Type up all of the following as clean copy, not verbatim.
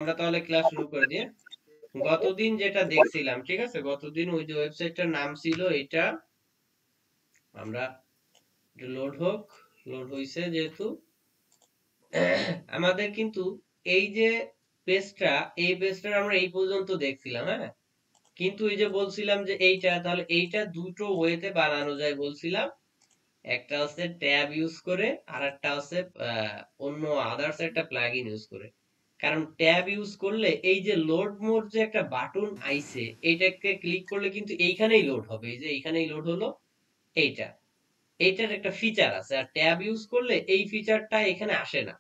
আমরা তাহলে ক্লাস শুরু করে দিয়ে গতদিন যেটা দেখছিলাম, ঠিক আছে, গতদিন ওই যে ওয়েবসাইটটার নাম ছিল এটা, আমরা লোড হোক, লোড হইছে যেহেতু আমাদের কিন্তু এই যে পেজটা, এই পেজটা আমরা এই পর্যন্ত দেখছিলাম, হ্যাঁ, কিন্তু এই যে বলছিলাম যে এইটা, তাহলে এইটা দুটো ওয়েতে বানানো যায় বলছিলাম। একটা হচ্ছে ট্যাব ইউজ করে, আর একটা হচ্ছে অন্য আদার্স একটা প্লাগইন ইউজ করে। কারণ ট্যাব ইউজ করলে এই যে লোড মোড যে একটা বাটন আইছে, এইটাকে ক্লিক করলে কিন্তু এইখানেই লোড হবে, এই যে এইখানেই লোড হলো এইটা, এইটার একটা ফিচার আছে। আর ট্যাব ইউজ করলে এই ফিচারটা এখানে আসে না,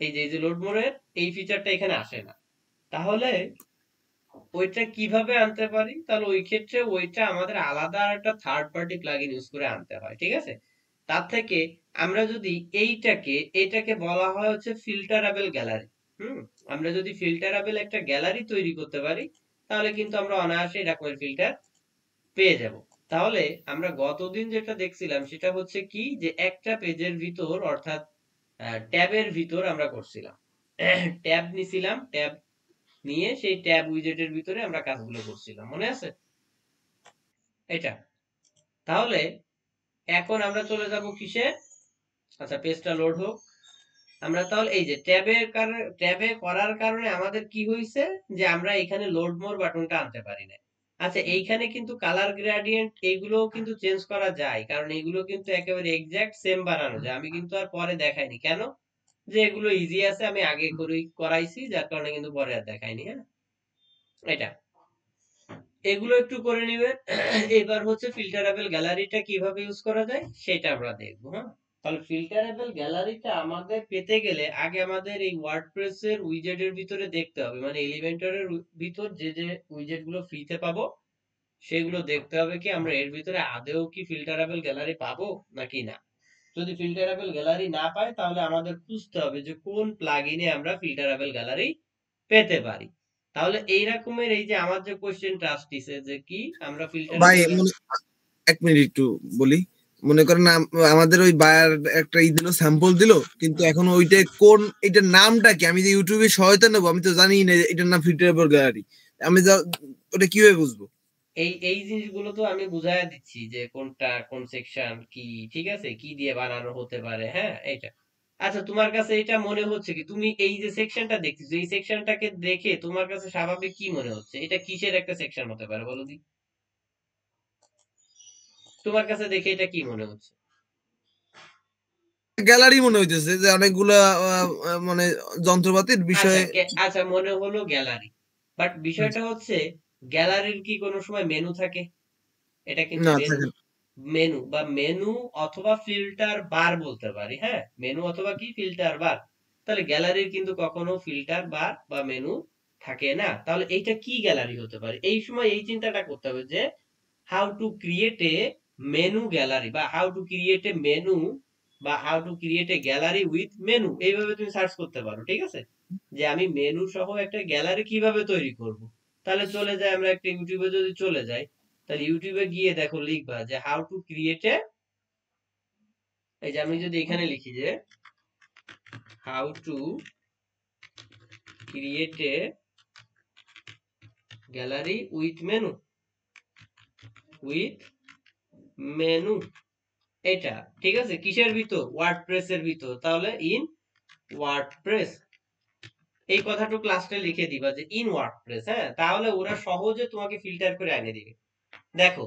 এই যে লোড মোডের এই ফিচারটা এখানে আসে না। তাহলে ওইটা কিভাবে আনতে পারি? তাহলে ওই ক্ষেত্রে ওইটা আমাদের আলাদা একটা থার্ড পার্টি প্লাগইন ইউজ করে আনতে হয়, ঠিক আছে। তার থেকে আমরা যদি এইটাকে বলা হয় হচ্ছে ফিল্টারেবল গ্যালারি। হুম, আমরা যদি ফিল্টারেবল একটা গ্যালারি তৈরি করতে পারি, তাহলে কিন্তু আমরা অনায়াসে এরকমের ফিল্টার পেয়ে যাব। তাহলে আমরা গতদিন যেটা দেখছিলাম সেটা হচ্ছে কি, যে একটা পেজের ভিতর অর্থাৎ ট্যাবের ভিতর আমরা করছিলাম, ট্যাব নিছিলাম, ট্যাব নিয়ে সেই ট্যাব উইজেটের ভিতরে আমরা কাজগুলো করছিলাম, মনে আছে এটা? তাহলে এখন আমরা চলে যাব কিসে? আচ্ছা, পেজটা লোড হোক। আমরা তাহলে এই যে ট্যাবে করার কারণে আমাদের কি হয়েছে, যে আমরা এখানে লোড মোর বাটনটা আনতে পারি না। আচ্ছা, এইখানে কিন্তু কালার গ্রেডিয়েন্ট এইগুলো কিন্তু চেঞ্জ করা যায়, কারণ এইগুলো কিন্তু একেবারে এক্সাক্ট সেম বানানো যায়। আমি কিন্তু আর পরে দেখাইনি, কেন? যে এগুলো ইজি আছে, আমি আগে করাইছি, যার কারণে কিন্তু পরে আর দেখাইনি। হ্যাঁ, এটা এগুলো একটু করে নিবেন। এবার হচ্ছে ফিল্টারেবল গ্যালারিটা কিভাবে ইউজ করা যায় সেটা আমরা দেখবো। হ্যাঁ, তাহলে ফিল্টারেবল গ্যালারিটা আমাদের পেতে গেলে আগে আমাদের এই ওয়ার্ডপ্রেস এর উইজেট এর ভিতরে দেখতে হবে, মানে এলিমেন্টরের ভিতর যে যে উইজেট গুলো ফ্রিতে পাবো সেগুলো দেখতে হবে, কি আমরা এর ভিতরে আদেও কি ফিল্টারেবল গ্যালারি পাবো নাকি না। যদি ফিল্টারেবল গ্যালারি না পাই, তাহলে আমাদের খুঁজতে হবে যে কোন প্লাগইনে আমরা ফিল্টারেবল গ্যালারি পেতে পারি। তাহলে এই রকমের এই যে আমার যে কোশ্চেনটা আসতেছে যে কি আমরা ভাই ফিল্টারেবল, এক মিনিট একটু বলি। মনে করেন আমাদের ওই বায়ার একটা দিল, স্যাম্পল দিল, কিন্তু এখন ওইটা কোন, এটার নামটা কি? আমি যে ইউটিউবে সহায়তা নেবো, আমি তো জানি না এটার নাম ফিল্টারেবল গ্যালারি। আমি ওটা কিভাবে বুঝবো? এই এই জিনিসগুলো তো আমি বুঝাইয়া দিচ্ছি যে কোনটা কোন সেকশন কি, ঠিক আছে, কি দিয়ে বানানো হতে পারে। হ্যাঁ, এইটা। আচ্ছা, তোমার কাছে এটা মনে হচ্ছে কি, তুমি এই যে সেকশনটা দেখতেছো, এই সেকশনটাকে দেখে তোমার কাছে স্বাভাবিক কি মনে হচ্ছে? এটা কিসের একটা সেকশন হতে পারে বলো দি? তোমার কাছে দেখে এটা কি মনে হচ্ছে? গ্যালারি মনে হইতেছে, যে অনেকগুলা মানে যন্ত্রপাতির আচ্ছা, বিষয়ে। আচ্ছা, মনে হলো গ্যালারি, বাট বিষয়টা হচ্ছে গ্যালারির কি কোনো সময় মেনু থাকে? এটা কিন্তু না, মেনু, থাকে না। মেনু অথবা ফিল্টার বার বলতে পারি। হ্যাঁ, মেনু অথবা কি ফিল্টার বার। তাহলে গ্যালারির কিন্তু কখনো ফিল্টার বার বা মেনু থাকে না। তাহলে এইটা কি গ্যালারি হতে পারে? এই সময় এই চিন্তাটা করতে হবে যে how to create a menu gallery, বা how to create a menu, বা how to create a gallery with menu, এইভাবে তুমি সার্চ করতে পারো, ঠিক আছে, যে আমি মেনু সহ একটা গ্যালারি কিভাবে তৈরি করব। তাহলে চলে যাই আমরা একটা ইউটিউবে, যদি চলে যাই, তাহলে ইউটিউবে গিয়ে দেখো, লিখবা যে হাউ টু ক্রিয়েট এ, এই যে আমি যদি এখানে লিখি যে how to create a gallery with menu, with menu, এটা ঠিক আছে, কিসের ভিতর? ওয়ার্ডপ্রেস এর ভিতর। তাহলে ইন ওয়ার্ডপ্রেস, এই কথাটুকু লাস্টে লিখে দিবা যে ইন ওয়ার্ডপ্রেস। হ্যাঁ, তাহলে ওরা সহজে তোমাকে ফিল্টার করে এনে দিবে। দেখো,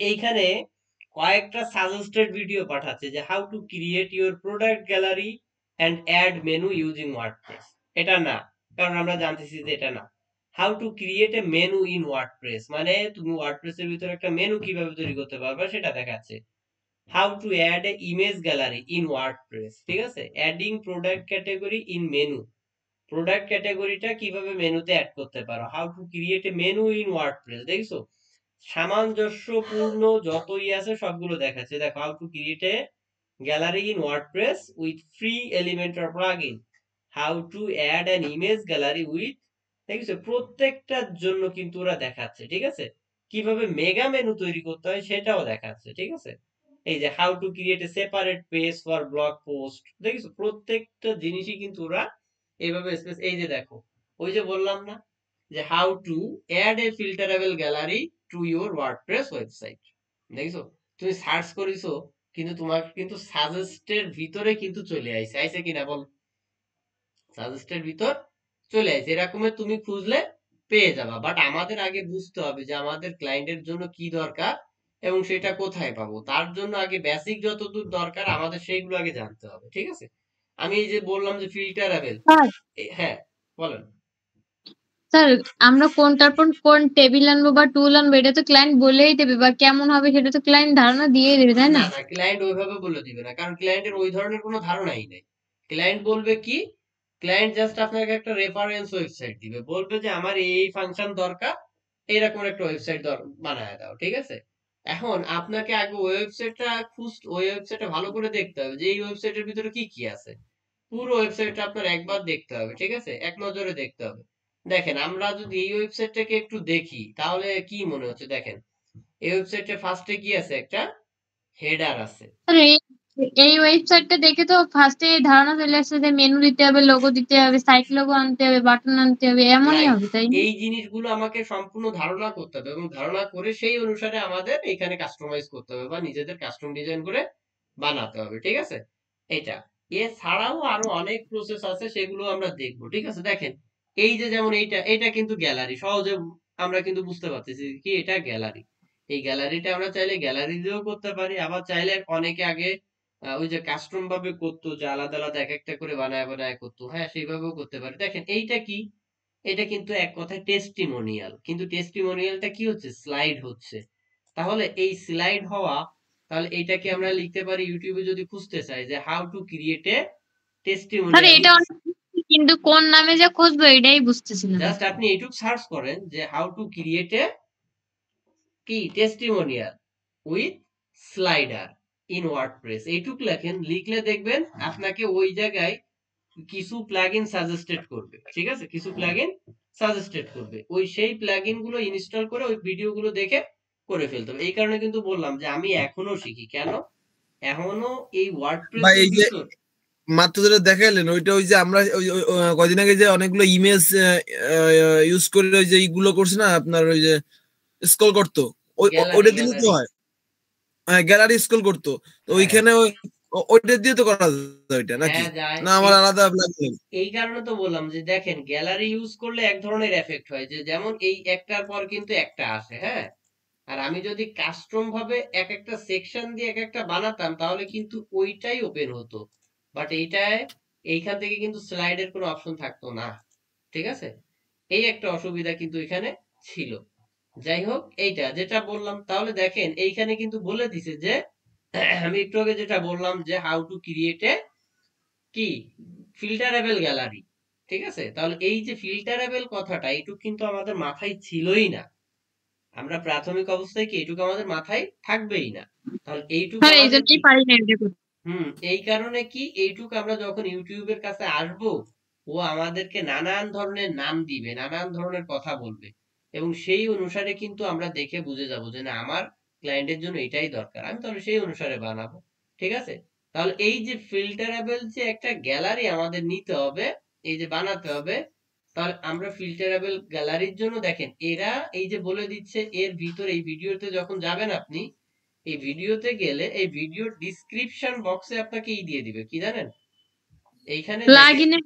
এইখানে কয়েকটা সাজেস্টেড ভিডিও পাঠাচ্ছে যে how to create your product gallery and add menu using WordPress. এটা না, কারণ আমরা জানতেছি যে এটা না। How to create a menu in WordPress, মানে তুমি ওয়ার্ডপ্রেস এর ভিতরে একটা মেনু কিভাবে তৈরি করতে পারবে সেটা দেখাচ্ছে। How to add a image gallery in WordPress, ঠিক আছে, adding product category in menu, product ক্যাটাগরিটা কিভাবে মেনুতে অ্যাড করতে পারো। How to create a menu in WordPress, দেখছো, সামঞ্জস্যপূর্ণ যতই আছে সবগুলো দেখাচ্ছে। দেখো, how to create a gallery in WordPress with free Elementor plugin, how to add an image gallery with, দেখছো, প্রত্যেকটার জন্য কিন্তু ওরা দেখাচ্ছে, ঠিক আছে, কিভাবে মেগা মেনু তৈরি করতে হয় সেটাও দেখাচ্ছে, ঠিক আছে। এই যে how to create a separate page for blog post, দেখছো, প্রত্যেকটা জিনিসই কিন্তু ওরা এইভাবে স্পেস, এই যে দেখো, ওই যে বললাম না যে how to add a filterable gallery to your WordPress website. দেখছো, তুমি সার্চ করিছো কিন্তু তোমার কিন্তু সাজেস্টের ভিতরে কিন্তু চলে আইছে, আইছে কিনা বল? সাজেস্টের ভিতর চলে আইছে, এরকমের তুমি খুঁজলে পেয়ে যাবা। বাট আমাদের আগে বুঝতে হবে যে আমাদের ক্লায়েন্টের জন্য কি দরকার এবং সেটা কোথায় পাবো। তার জন্য আগে বেসিক যতদূর দরকার আমাদের সেইগুলো আগে জানতে হবে, ঠিক আছে? আমি এই যে বললাম যে ফিল্টারেবল, স্যার হ্যাঁ বলেন। স্যার আমরা কোনটার পর কোন টেবিল আনবো বা টুল আনবো এটা তো ক্লায়েন্ট বলেই দেবে, বা কেমন হবে সেটা তো ক্লায়েন্ট ধারণা দিয়ে দেবে, তাই না না? না, ক্লায়েন্ট ওইভাবে বলে দিবে না, কারণ ক্লায়েন্টের ওই ধরনের কোনো ধারণাই নেই। ক্লায়েন্ট বলবে কি, ক্লায়েন্ট জাস্ট আপনাকে একটা রেফারেন্স ওয়েবসাইট দিবে, বলবে যে আমার এই ফাংশন দরকার, এরকম একটা ওয়েবসাইট বানায় দাও, ঠিক আছে? এখন আপনাকে আগে ওয়েবসাইটটা ওই ওয়েবসাইটটা ভালো করে দেখতে হবে যে এই ওয়েবসাইটের ভিতরে কি কি আছে। পুরো ওয়েবসাইটটা আপনার একবার দেখতে হবে, ঠিক আছে? এক নজরে দেখতে হবে। দেখেন, আমরা যদি এই ওয়েবসাইটটাকে একটু দেখি তাহলে কি মনে হচ্ছে, দেখেন এই ওয়েবসাইটে ফার্স্টে কি আছে, একটা হেডার আছে। স্যার এই ওয়েবসাইটটা দেখে তো ফার্স্টে ধারণা চলে আসছে যে মেনু দিতে হবে, লোগো দিতে হবে, সাইট লোগো আনতে হবে, বাটন আনতে হবে, এমনই রাইট, হবে, তাই না? এই জিনিসগুলো আমাকে সম্পূর্ণ ধারণা করতে হবে এবং ধারণা করে সেই অনুসারে আমাদের এখানে কাস্টমাইজ করতে হবে বা নিজেদের কাস্টম ডিজাইন করে বানাতে হবে, ঠিক আছে? এটা এছাড়াও আরো অনেক প্রসেস আছে, সেগুলো আমরা দেখবো, ঠিক আছে? দেখেন এই যে যেমন এইটা, এটা কিন্তু গ্যালারি, সহজে আমরা কিন্তু বুঝতে পারতেছি কি এটা গ্যালারি। এই গ্যালারিটা আমরা চাইলে গ্যালারি দিয়েও করতে পারি, আবার চাইলে অনেকে আগে ওই যে কাস্টম ভাবে করতো, যে আলাদা আলাদা এক একটা করে বানায় বানায় করতো, হ্যাঁ সেইভাবেও করতে পারি। দেখেন এইটা কি, এটা কিন্তু এক কথায় টেস্টিমোনিয়াল, কিন্তু টেস্টিমোনিয়ালটা কি হচ্ছে, স্লাইড হচ্ছে। তাহলে এই স্লাইড হওয়া, তাহলে এটাকে আমরা লিখতে পারি ইউটিউবে যদি খুঁজতে চাই যে how to create A sir testimonial এটা উইথ, অনেক বুঝছি, কিন্তু কোন নামে যে খুঁজবো এটাই বুঝতেছিলাম না। জাস্ট আপনি এইটুক সার্চ করেন যে হাউ টু ক্রিয়েট এ কি testimonial with slider in WordPress, এইটুক লেখেন, লিখলে দেখবেন আপনাকে ওই জায়গায় কিছু প্লাগইন সাজেস্টেড করবে, ঠিক আছে? কিছু প্লাগইন সাজেস্টেড করবে, ওই সেই প্লাগইন গুলো ইনস্টল করে ওই ভিডিও গুলো দেখে করে ফেলতে হবে। এই কারণে কিন্তু বললাম যে আমি এখনো শিখি, কেন এখনো এই বা ওয়ার্ডপ্রেসের এই যে ভিতর। মাত্র যেটা দেখাইলেন ওইটা ওই যে আমরা কয়দিন আগে যে অনেকগুলো ইমেজ ইউজ করে ওই যে এইগুলো করছি না আপনার ওই যে স্ক্রল করতো, গ্যালারি ওইটা দিলে তো গ্যালারি হয়। হ্যাঁ, গ্যালারি স্ক্রল করতো, তো হ্যাঁ ওইখানে ওইটা দিয়ে তো করা যায় ওইটা নাকি? হ্যাঁ যায়। না আমার আলাদা লাগে? এই কারণে তো বললাম যে দেখেন গ্যালারি ইউজ করলে এক ধরনের এফেক্ট হয়, যে যেমন এই একটার পর কিন্তু একটা আসে, হ্যাঁ? আর আমি যদি কাস্টম ভাবে এক একটা সেকশন দিয়ে এক একটা বানাতাম তাহলে কিন্তু ওইটাই ওপেন হতো। বাট এইটায় এইখান থেকে কিন্তু স্লাইডের কোনো অপশন থাকতো না, ঠিক আছে? এই একটা অসুবিধা কিন্তু এখানে ছিল। যাই হোক, এইটা যেটা বললাম, তাহলে দেখেন এইখানে কিন্তু বলে দিছে যে আমি একটু আগে যেটা বললাম যে হাউ টু ক্রিয়েট এ কি ফিল্টারেবল গ্যালারি, ঠিক আছে? তাহলে এই যে ফিল্টারেবল কথাটা এইটুক কিন্তু আমাদের মাথায় ছিলই না। আমরা প্রাথমিক অবস্থায় কি এইটুকু আমাদের মাথায় থাকবেই না। তাহলে এইটুকু স্যার এই আমাদের কি, জন্যই পারি না এটা করতে। এই কারণে কি এইটুকু আমরা যখন ইউটিউবের কাছে আসবো, ও আমাদেরকে নানান ধরনের নাম দিবে, নানান ধরনের কথা বলবে এবং সেই অনুসারে কিন্তু আমরা দেখে বুঝে যাব যে না আমার ক্লায়েন্টের জন্য এটাই দরকার, আমি তাহলে সেই অনুসারে বানাবো, ঠিক আছে? তাহলে এই যে ফিল্টারেবল যে একটা গ্যালারি আমাদের নিতে হবে, এই যে বানাতে হবে, তাহলে আমরা ফিল্টারেবল গ্যালারির জন্য দেখেন এরা এই যে বলে দিচ্ছে এর ভিতরে, এই ভিডিওতে যখন যাবেন আপনি, এই ভিডিওতে গেলে এই ভিডিওর ডিসক্রিপশন বক্সে আপনাকে দিয়ে দিবে কি জানেন, এইখানে দেখেন, প্লাগইনের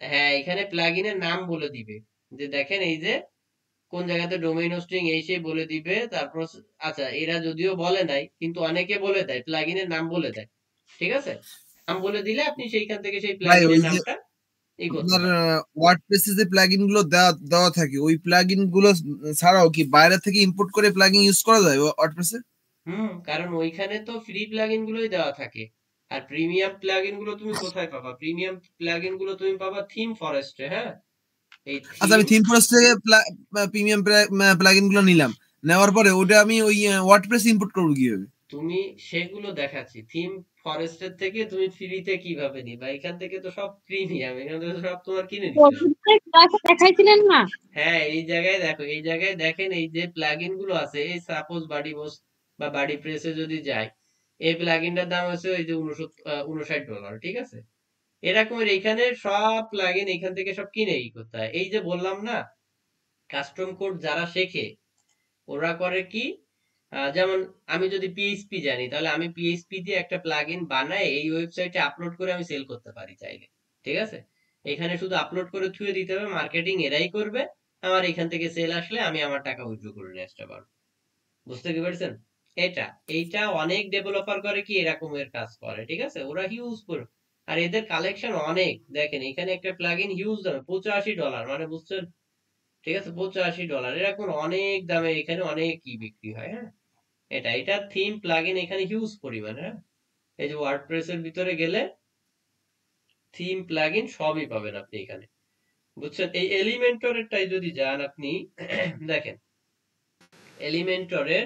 হ্যাঁ এখানে প্লাগইনের নাম বলে দিবে, যে দেখেন এই যে কোন জায়গাতে ডোমেইন হোস্টিং এই সেই বলে দিবে, তারপর আচ্ছা এরা যদিও বলে নাই কিন্তু অনেকে বলে দেয়, প্লাগইনের নাম বলে দেয়, ঠিক আছে? নাম বলে দিলে আপনি সেইখান থেকে সেই ভাই ওই প্লাগইনের যে নামটা ই করতে আপনার পারেন। ওয়ার্ডপ্রেসে যে প্লাগইন গুলো দেওয়া দেওয়া থাকে ওই প্লাগইন গুলো ছাড়াও কি বাইরে থেকে ইম্পোর্ট করে প্লাগইন ইউজ করা যায় ওয়ার্ডপ্রেসে? কারণ ওইখানে তো ফ্রি প্লাগইন গুলোই দেওয়া থাকে। আর প্রিমিয়াম প্লাগইন গুলো তুমি কোথায় পাবা? প্রিমিয়াম প্লাগইন গুলো তুমি পাবা থিম ফরেস্টে, হ্যাঁ? এই আচ্ছা, থিম, আমি থিম ফরেস্ট থেকে প্রিমিয়াম প্লাগইন গুলো নিলাম, নেওয়ার পরে ওটা আমি ওই ওয়ার্ডপ্রেস ইম্পোর্ট করবো কিভাবে? তুমি সেগুলো দেখাচ্ছি। থিম ফরেস্টের থেকে তুমি ফ্রিতে কিভাবে নিবা? এখান থেকে তো সব প্রিমিয়াম, এখান থেকে তো সব তোমার কিনে নিতে হবে। ক্লাসে দেখাইছিলেন না? হ্যাঁ এই জায়গায় দেখো, এই জায়গায় দেখেন এই যে প্লাগইন গুলো আছে, এই সাপোজ বাডি বস বা বাডি প্রেসে যদি যাই, এই প্লাগইনটার দাম হচ্ছে ওই যে $59, ঠিক আছে? এরকমের এইখানে সব প্লাগইন এইখান থেকে সব কিনে করতে হয়। এই যে বললাম না, কাস্টম কোড যারা শেখে ওরা করে কি, যেমন আমি যদি পিএইচপি জানি তাহলে আমি পিএইচপি দিয়ে একটা প্লাগইন বানায় এই ওয়েবসাইটে আপলোড করে আমি সেল করতে পারি চাইলে। ঠিক আছে, এখানে শুধু আপলোড করে থুয়ে দিতে হবে, মার্কেটিং এরাই করবে, আমার এখান থেকে সেল আসলে আমি আমার টাকা উইথড্র করে নিয়ে আসতে পারবো। বুঝতে কি পারছেন? এটা এইটা অনেক ডেভেলপার করে কি এরকমের কাজ করে। ঠিক আছে, ওরা হিউজ করে, আর এদের কালেকশন অনেক। দেখেন এখানে একটা প্লাগইন হিউজ দামে $85, মানে বুঝছেন? ঠিক আছে, $85 এরকম অনেক দামে এখানে অনেক কি বিক্রি হয়। হ্যাঁ, এটা থিম প্লাগইন এখানে হিউজ পরিমাণে। হ্যাঁ, এই যে ওয়ার্ডপ্রেস এর ভিতরে গেলে থিম প্লাগইন সবই পাবেন আপনি এখানে। বুঝছেন? এই এলিমেন্টরেরটাই যদি যান আপনি দেখেন এলিমেন্টরের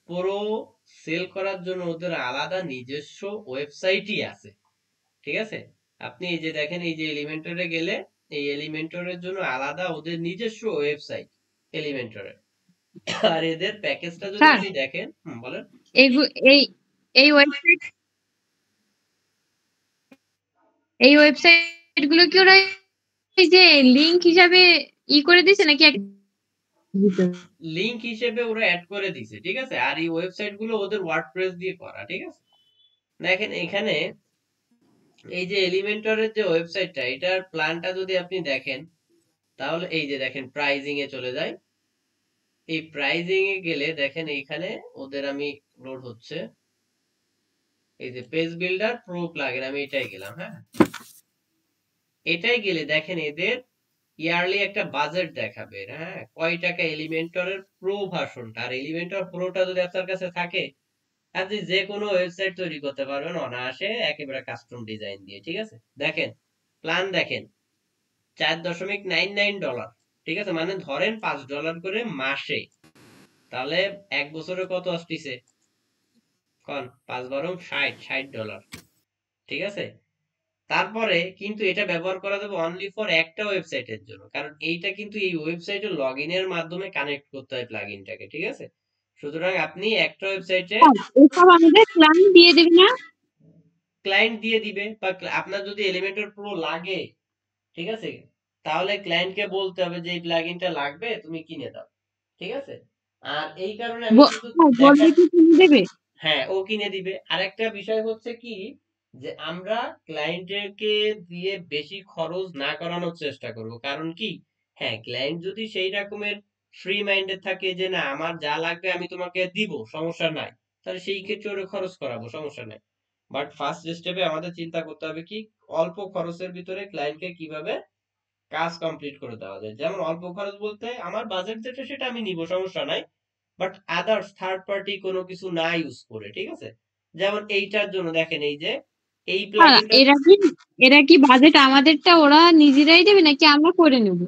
পুরো সেল করার জন্য ওদের আলাদা নিজস্ব ওয়েবসাইটই আছে। ঠিক আছে, আপনি এই যে দেখেন এই যে এলিমেন্টরে গেলে এই এলিমেন্টরের জন্য আলাদা ওদের নিজস্ব ওয়েবসাইট এলিমেন্টরের। আর এদের প্যাকেজটা যদি স্যার আপনি দেখেন, বলেন। এই এই ওয়েবসাইট এই ওয়েবসাইট গুলো কি ওরা এই যে লিংক হিসাবে করে দিছে নাকি লিংক হিসেবে ওরা অ্যাড করে দিছে। ঠিক আছে, আর এই ওয়েবসাইট গুলো ওদের ওয়ার্ডপ্রেস দিয়ে করা। ঠিক আছে, দেখেন এখানে এই যে এলিমেন্টরের যে ওয়েবসাইটটা এটার প্ল্যানটা যদি আপনি দেখেন তাহলে এই যে দেখেন প্রাইজিং এ চলে যায়। এই প্রাইজিং এ গেলে দেখেন এইখানে ওদের আমি লোড হচ্ছে এই যে পেজ বিল্ডার প্রো প্লাগইন, আমি এটাই গেলাম। হ্যাঁ, এটাই গেলে দেখেন এদের ইয়ারলি একটা বাজেট দেখাবে। হ্যাঁ, কয় টাকা এলিমেন্টরের প্রো ভার্সনটা, আর এলিমেন্টর প্রোটা যদি আপনার কাছে থাকে আপনি যে কোনো ওয়েবসাইট তৈরি করতে পারবেন অনায়াসে একেবারে কাস্টম ডিজাইন দিয়ে। ঠিক আছে, দেখেন প্ল্যান দেখেন $4.99। ঠিক আছে, মানে ধরেন $5 করে মাসে, তাহলে এক বছরে কত আসতেছে কন, 5 × 12 = $60। ঠিক আছে, তারপরে কিন্তু এটা ব্যবহার করা যাবে অনলি ফর একটা ওয়েবসাইটের জন্য, কারণ এইটা কিন্তু এই ওয়েবসাইটে লগ ইনের মাধ্যমে কানেক্ট করতে হয় প্লাগইনটাকে। ঠিক আছে, সুতরাং আপনি একটা ওয়েবসাইটে এসব আমাদের ক্লায়েন্ট দিয়ে দেবে না? ক্লায়েন্ট দিয়ে দিবে, বা আপনার যদি এলিমেন্টর প্রো লাগে, ঠিক আছে, তাহলে ক্লায়েন্টকে বলতে হবে যে এই প্লাগইনটা লাগবে তুমি কিনে দাও। ঠিক আছে, আর এই কারণে আমি কিন্তু দেখা, বলবে কি কিনে দেবে? হ্যাঁ ও কিনে দিবে। আরেকটা বিষয় হচ্ছে কি, যে আমরা ক্লায়েন্টকে দিয়ে বেশি খরচ না করানোর চেষ্টা করব। কারণ কি, হ্যাঁ ক্লায়েন্ট যদি সেই রকমের ফ্রি মাইন্ডে থাকে যে না আমার যা লাগবে আমি তোমাকে দিব সমস্যা নাই, তাহলে সেই ক্ষেত্রে ওরে খরচ করাবো, সমস্যা নাই। বাট ফার্স্ট স্টেপে আমাদের চিন্তা করতে হবে কি অল্প খরচের ভিতরে ক্লায়েন্টকে কিভাবে কাজ কমপ্লিট করে দেওয়া যায়। যেমন অল্প খরচ বলতে আমার বাজেট যেটা সেটা আমি নিব, সমস্যা নাই, বাট আদার্স থার্ড পার্টি কোনো কিছু না ইউজ করে। ঠিক আছে, যেমন এইটার জন্য দেখেন এই যে এই প্লাগইনটা, এরা কি বাজেট আমাদেরটা ওরা নিজেরাই দেবে নাকি আমরা করে নেব?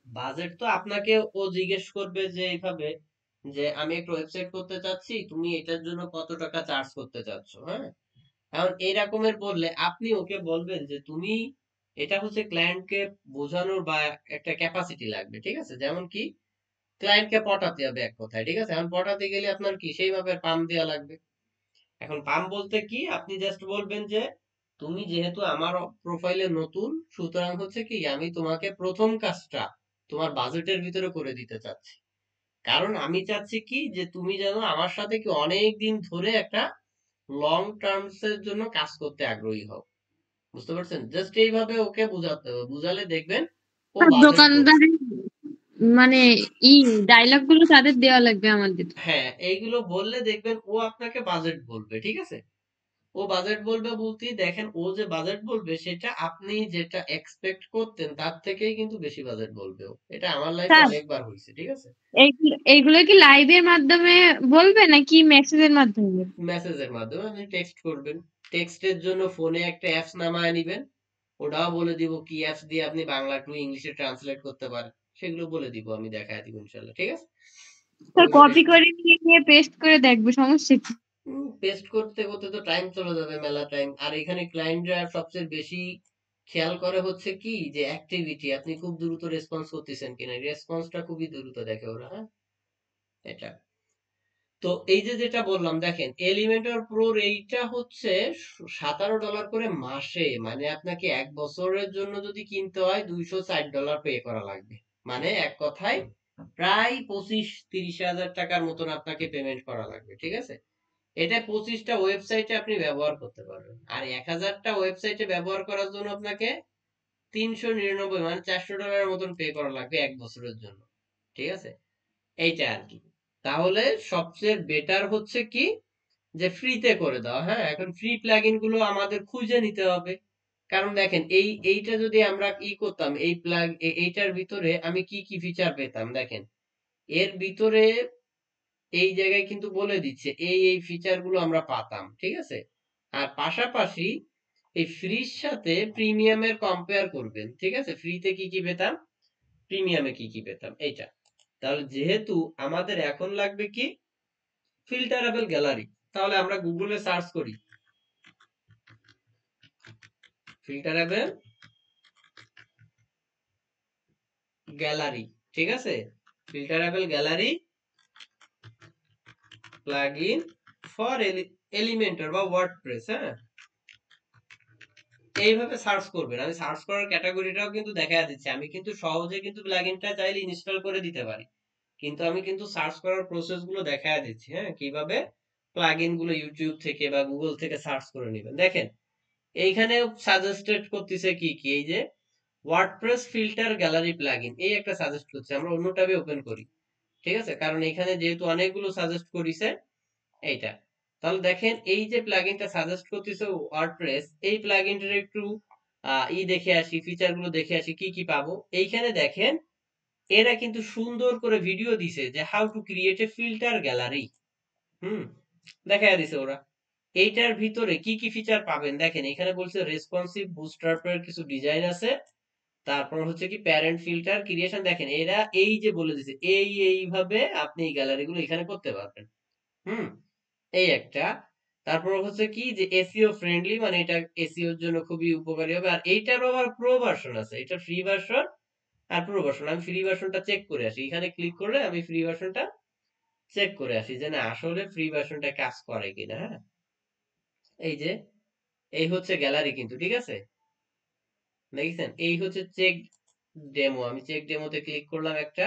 বাজেট তো আপনাকে ও জিজ্ঞেস করবে যে এইভাবে যে আমি একটা ওয়েবসাইট করতে চাচ্ছি, তুমি এটার জন্য কত টাকা চার্জ করতে চাচ্ছ। হ্যাঁ, এখন এই রকমের বললে আপনি ওকে বলবেন যে তুমি, এটা হচ্ছে ক্লায়েন্টকে বোঝানোর বা একটা ক্যাপাসিটি লাগবে। ঠিক আছে, যেমন কি ক্লায়েন্টকে পটাতে হবে এক কথায়। ঠিক আছে, এখন পটাতে গেলে আপনার কি সেইভাবে পাম্প দেওয়া লাগবে। এখন পাম্প বলতে কি, আপনি জাস্ট বলবেন যে তুমি যেহেতু আমার প্রোফাইলে নতুন, সুতরাং হচ্ছে কি আমি তোমাকে প্রথম কাজটা তোমার বাজেটের ভিতরে করে দিতে চাচ্ছি। কারণ আমি চাচ্ছি কি যে তুমি যেন আমার সাথে কি অনেক দিন ধরে একটা লং টার্মস এর জন্য কাজ করতে আগ্রহী হও। বুঝতে পারছেন? জাস্ট এইভাবে ওকে বুঝাতে হবে, বুঝালে দেখবেন ও আর বাজেট বলবে। দোকানদারের মানে ডায়লগ গুলো তাদের দেওয়া লাগবে আমাদের। হ্যাঁ, এইগুলো বললে দেখবেন ও আপনাকে বাজেট বলবে। ঠিক আছে, ও বাজেট বলবে বলতেই দেখেন ও যে বাজেট বলবে সেটা আপনি যেটা এক্সপেক্ট করতেন তার থেকেই কিন্তু বেশি বাজেট বলবে ও। এটা আমার লাইফে স্যার অনেকবার হয়েছে। ঠিক আছে, এইগুলো কি লাইভের মাধ্যমে বলবে নাকি মেসেজের মাধ্যমে? মেসেজের মাধ্যমে আপনি টেক্সট করবেন। টেক্সটের জন্য ফোনে একটা অ্যাপস নামায় নিবেন, ওটাও বলে দিব কি অ্যাপস দিয়ে আপনি বাংলা টু ইংলিশে ট্রান্সলেট করতে পারেন, সেগুলো বলে দিব, আমি দেখায় দিব ইনশাল্লাহ। ঠিক আছে, স্যার ওইভাবে কপি করে নিয়ে নিয়ে পেস্ট করে দেখবো, সমস্যা কি? পেস্ট করতে করতে তো টাইম চলে যাবে, মেলা টাইম। আর এখানে ক্লায়েন্টরা সবচেয়ে বেশি খেয়াল করে হচ্ছে কি যে অ্যাক্টিভিটি, আপনি খুব দ্রুত রেসপন্স করতেছেন কিনা, রেসপন্সটা খুবই দ্রুত দেখে ওরা। হ্যাঁ, এটা তো এই যে যেটা বললাম দেখেন এলিমেন্টর প্রোর এইটা হচ্ছে $17 করে মাসে, মানে আপনাকে 1 বছরের জন্য যদি কিনতে হয় $260 পে করা লাগবে। মানে এক কথায় প্রায় 25-30 হাজার টাকার মতন আপনাকে পেমেন্ট করা লাগবে, ঠিক আছে? এটা 25টা ওয়েবসাইটে আপনি ব্যবহার করতে পারবেন, আর 1000টা ওয়েবসাইটে ব্যবহার করার জন্য আপনাকে 399 মানে $400 মতন পে করা লাগবে 1 বছরের জন্য, ঠিক আছে? এইটা আর কি। তাহলে সবচেয়ে বেটার হচ্ছে কি যে ফ্রিতে করে দাও। হ্যাঁ, এখন ফ্রি প্লাগইন গুলো আমাদের খুঁজে নিতে হবে। কারণ দেখেন এইটা যদি আমরা করতাম, এইটার ভিতরে আমি কি কি ফিচার পেতাম দেখেন, এর ভিতরে এই জায়গায় কিন্তু বলে দিচ্ছে এই ফিচার গুলো আমরা পাতাম, ঠিক আছে? আর পাশাপাশি এই ফ্রির সাথে প্রিমিয়ামের কম্পেয়ার করবেন, ঠিক আছে? ফ্রিতে কি কি পেতাম, প্রিমিয়ামে কি কি পেতাম, এইটা। তাহলে যেহেতু আমাদের এখন লাগবে কি ফিল্টারেবল গ্যালারি, তাহলে আমরা গুগলে সার্চ করি ফিল্টারেবল গ্যালারি, ঠিক আছে? ফিল্টারেবল গ্যালারি প্লাগইন ফর এলিমেন্টর বা ওয়ার্ডপ্রেস। হ্যাঁ, এইভাবে সার্চ করবেন। আমি সার্চ করার ক্যাটাগরিটাও কিন্তু দেখা দিচ্ছে, আমি কিন্তু সহজে কিন্তু প্লাগইনটা চাইলে ইনস্টল করে দিতে পারি, কিন্তু আমি কিন্তু সার্চ করার প্রসেস গুলো দেখা দিচ্ছি। হ্যাঁ, কিভাবে প্লাগইন গুলো ইউটিউব থেকে বা গুগল থেকে সার্চ করে নেবেন। দেখেন এইখানে সাজেস্টেড করতেছে কি কি, এই যে ওয়ার্ডপ্রেস ফিল্টার গ্যালারি প্লাগইন এই একটা সাজেস্ট করছে। আমরা অন্য ট্যাবে ওপেন করি, ঠিক আছে? কারণ এখানে যেহেতু অনেকগুলো সাজেস্ট করিছে এইটা। তাহলে দেখেন এই যে প্লাগইনটা সাজেস্ট করতেছে ওয়ার্ডপ্রেস, এই প্লাগইনটার একটু দেখে আসি, ফিচার গুলো দেখে আসি কি কি পাবো। এইখানে দেখেন এরা কিন্তু সুন্দর করে ভিডিও দিছে যে how to create a filter gallery. হুম, দেখা দিছে ওরা। এইটার ভিতরে কি কি ফিচার পাবেন দেখেন, এখানে বলছে রেসপন্সিভ বুস্টস্ট্র্যাপের কিছু ডিজাইন আছে, তারপর হচ্ছে কি প্যারেন্ট ফিল্টার ক্রিয়েশন। দেখেন এরা এই যে বলে দিছে এইভাবে আপনি এই গ্যালারি গুলো এখানে করতে পারবেন। হুম, এই একটা। তারপর হচ্ছে কি যে এসইও ফ্রেন্ডলি, মানে এটা এসইও এর জন্য খুবই উপকারী হবে। আর এইটারও আবার প্রো ভার্সন আছে, এটা ফ্রি ভার্সন আর প্রো ভার্সন। আমি ফ্রি ভার্সনটা চেক করে আসি, এখানে ক্লিক করলে আমি ফ্রি ভার্সনটা চেক করে আসি যে না আসলে ফ্রি ভার্সনটা কাজ করে কিনা। হ্যাঁ, এই যে এই হচ্ছে গ্যালারি কিন্তু, ঠিক আছে? দেখেছেন এই হচ্ছে চেক ডেমো, আমি চেক ডেমোতে ক্লিক করলাম একটা,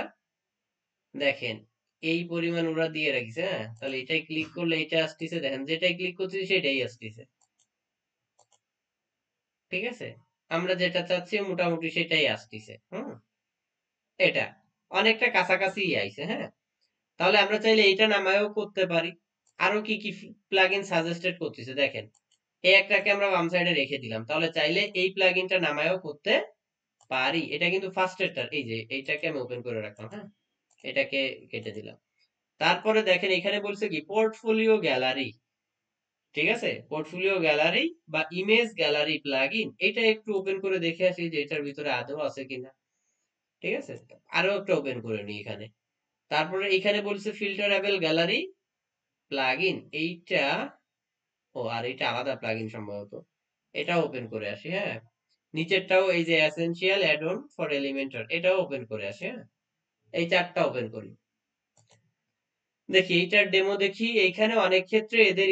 দেখেন এই পরিমাণ ওরা দিয়ে রাখিছে। হ্যাঁ, তাহলে এটাই ক্লিক করলে এটা আসতেছে, দেখেন যেটাই ক্লিক করতেছি সেটাই আসতেছে, ঠিক আছে? আমরা যেটা চাচ্ছি মোটামুটি সেটাই আসতেছে। এটা অনেকটা কাছাকাছি আইছে। হ্যাঁ, তাহলে আমরা চাইলে এইটা নামায়ও করতে পারি। আরো কি কি প্লাগইন সাজেস্টেড করতেছে দেখেন, এই একটাকে আমরা বাম সাইডে রেখে দিলাম, তাহলে চাইলে এই প্লাগইনটা নামায়ও করতে পারি। এটা কিন্তু ফার্স্টেরটার, এই যে এইটাকে আমি ওপেন করে রাখলাম। হ্যাঁ, এটাকে কেটে দিলাম। তারপরে দেখেন এখানে বলছে কি পোর্টফোলিও গ্যালারি, ঠিক আছে? পোর্টফোলিও গ্যালারি বা ইমেজ গ্যালারি প্লাগইন, এটা একটু ওপেন করে দেখে আসি যে এটার ভিতরে আদৌ আছে কিনা, ঠিক আছে? আরো একটা ওপেন করে নিই এখানে। তারপরে এখানে বলছে ফিল্টারেবল গ্যালারি প্লাগইন, এইটা আর এটা আলাদা প্লাগইন সম্ভবত, এটা ওপেন করে আসি। হ্যাঁ, নিচেরটাও এই যে essential add on for Elementor, এটাও ওপেন করে আসি। হ্যাঁ, এই চারটা ওপেন করি, দেখি এইটার ডেমো দেখি। এইখানে অনেক ক্ষেত্রে এদের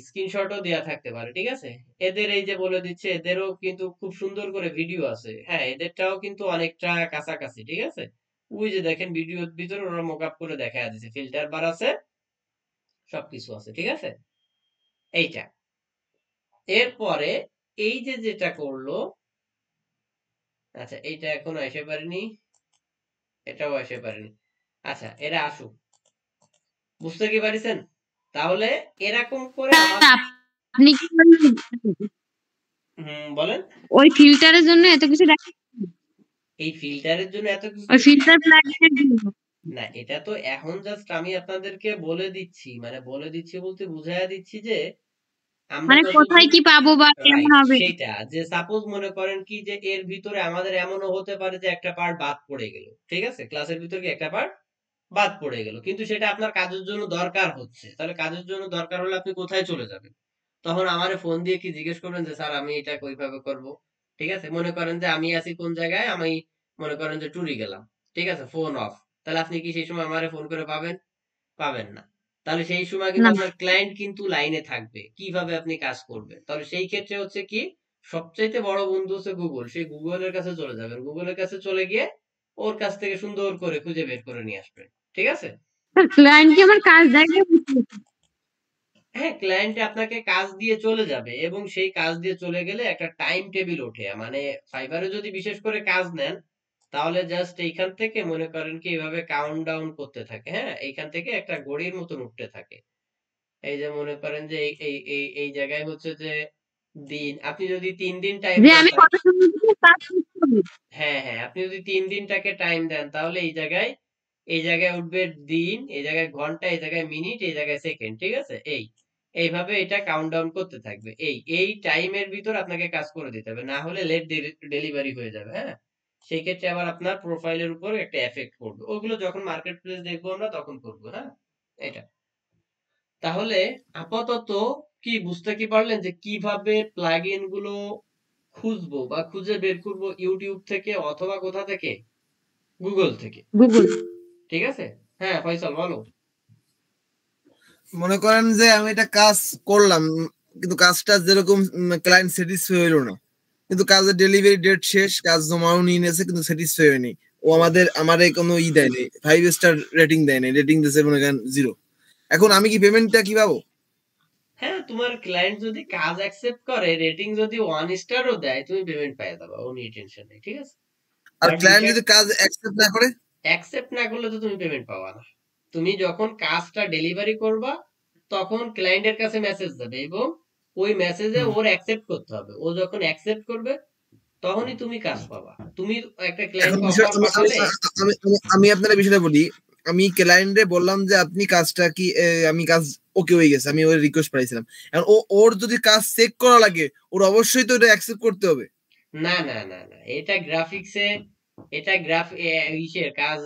স্ক্রিনশটও দেওয়া থাকতে পারে, ঠিক আছে? এদের এই যে বলে দিচ্ছে এদেরও কিন্তু খুব সুন্দর করে ভিডিও আছে। হ্যাঁ, এদেরটাও কিন্তু অনেকটা কাছাকাছি, ঠিক আছে? ওই যে দেখেন ভিডিওর ভিতরে ওরা মোকআপ করে দেখা দিচ্ছে, ফিল্টার বার আছে, সবকিছু আছে, ঠিক আছে? এইটা। এরপরে এই যে যেটা করলো, আচ্ছা এইটা এখনো এসে পারেনি, এটাও এসে পারেনি। আচ্ছা এরা আসুক, বুঝতে কি পারিছেন? তাহলে এরকম করে আমার আপনি কি বলেন। ওই ফিল্টারের জন্য এত কিছু এই ফিল্টারের জন্য এত কিছু ওই ফিল্টার প্লাগইনের জন্য না, এটা তো এখন জাস্ট আমি আপনাদেরকে বলে দিচ্ছি, মানে বলে দিচ্ছি বলতে বুঝাইয়া দিচ্ছি যে আমরা মানে কোথায় যতদূর কি পাবো বা কেমন রাইট হবে? সেইটা, যে সাপোজ মনে করেন কি যে এর ভিতরে আমাদের এমনও হতে পারে যে একটা পার্ট বাদ পড়ে গেল, ঠিক আছে? ক্লাসের ভিতরে কি একটা পার্ট বাদ পড়ে গেল, কিন্তু সেটা আপনার কাজের জন্য দরকার হচ্ছে, তাহলে কাজের জন্য দরকার হলে আপনি কোথায় চলে যাবেন? তখন আমারে ফোন দিয়ে কি জিজ্ঞেস করবেন যে স্যার আমি এটা কিভাবে করব? ঠিক আছে, মনে করেন যে আমি আছি কোন জায়গায়, আমি মনে করেন যে ট্যুরে গেলাম, ঠিক আছে, ফোন অফ, তাহলে আপনি কি সেই সময় আমারে ফোন করে পাবেন? পাবেন না। তাহলে সেই সময় কিন্তু না আপনার ক্লায়েন্ট কিন্তু লাইনে থাকবে, কিভাবে আপনি কাজ করবেন। তাহলে সেই ক্ষেত্রে হচ্ছে কি, সবচাইতে বড় বন্ধু হচ্ছে গুগল, সেই গুগলের কাছে চলে যাবেন, গুগলের কাছে চলে গিয়ে ওর কাছ থেকে সুন্দর করে খুঁজে বের করে নিয়ে আসবেন, ঠিক আছে। স্যার, ক্লায়েন্ট কি আমার কাজ দেখে? হ্যাঁ, ক্লায়েন্ট আপনাকে কাজ দিয়ে চলে যাবে এবং সেই কাজ দিয়ে চলে গেলে একটা টাইম টেবিল ওঠে। মানে ফাইবারে যদি বিশেষ করে কাজ নেন, তাহলে জাস্ট এইখান থেকে মনে করেন কি এভাবে কাউন্ট ডাউন করতে থাকে, হ্যাঁ, এইখান থেকে একটা ঘড়ির মতন উঠতে থাকে। এই যে মনে করেন যে এই এই এই এই জায়গায় হচ্ছে যে দিন, আপনি যদি 3 দিন টাইম যে দেন আমি কত সময় ভিতরে কাজ করতে হবে? হ্যাঁ হ্যাঁ, আপনি যদি 3 দিনটাকে টাইম দেন, তাহলে এই জায়গায় উঠবে দিন, এই জায়গায় ঘন্টা, এই জায়গায় মিনিট, এই জায়গায় সেকেন্ড, ঠিক আছে। এইভাবে এটা কাউন্ট ডাউন করতে থাকবে। এই টাইমের ভিতর আপনাকে কাজ করে দিতে হবে, না হলে লেট ডেলিভারি হয়ে যাবে, হ্যাঁ। সেই ক্ষেত্রে আবার আপনার প্রোফাইলের উপর একটা এফেক্ট পড়বে। ওগুলো যখন মার্কেট প্লেস দেখবো আমরা তখন করবো, হ্যাঁ। এটা তাহলে আপাতত কি বুঝতে কি পারলেন যে কিভাবে প্লাগইন গুলো খুঁজবো বা খুঁজে বের করবো, ইউটিউব থেকে অথবা কোথা থেকে, গুগল থেকে, গুগল। ঠিক আছে। হ্যাঁ ফয়সাল বলো। মনে করেন যে আমি একটা কাজ করলাম, কিন্তু কাজটা যেরকম ক্লায়েন্ট স্যাটিসফাই হইলো না, কিন্তু কাজের ডেলিভারি ডেট শেষ, কাজ জমাও নিয়ে নিয়েছে, কিন্তু স্যাটিসফাই হয়নি। ও আমারে কোনো দেয়নি, 5 স্টার রেটিং দেয়নি, রেটিং দিয়েছে মনে করেন 0। এখন আমি কি পেমেন্টটা কি পাবো? হ্যাঁ, তোমার ক্লায়েন্ট যদি কাজ অ্যাকসেপ্ট করে, রেটিং যদি 1 স্টারও দেয়, তুমি পেমেন্ট পেয়ে যাবে, ও নিয়ে টেনশন নেই, ঠিক আছে। আর বাট ক্লায়েন্ট বিষয় যদি কাজ অ্যাকসেপ্ট না করে? অ্যাকসেপ্ট না করলে তো তুমি পেমেন্ট পাবা না। তুমি যখন কাজটা ডেলিভারি করবা, তখন ক্লায়েন্টের কাছে মেসেজ যাবে এবং ওই মেসেজে হুম। ওর অ্যাকসেপ্ট করতে হবে। ও যখন অ্যাকসেপ্ট করবে, তখনই তুমি কাজ পাবা। তুমি একটা এখন ক্লায়েন্টকে বিষয় অফার আমি আমি পাঠালে, আমি আমি- আমি আপনার বিষয়টা বলি। আমি ক্লায়েন্টে বললাম যে আপনি কাজটা কি আমি কাজ ওকে হয়ে গেছে, আমি ওর রিকোয়েস্ট পাইছিলাম। এখন ওর যদি কাজ চেক করা লাগে, ওর অবশ্যই তো এটা অ্যাকসেপ্ট করতে হবে। না না না না, এটা গ্রাফিক্সে, এটা ইসের কাজ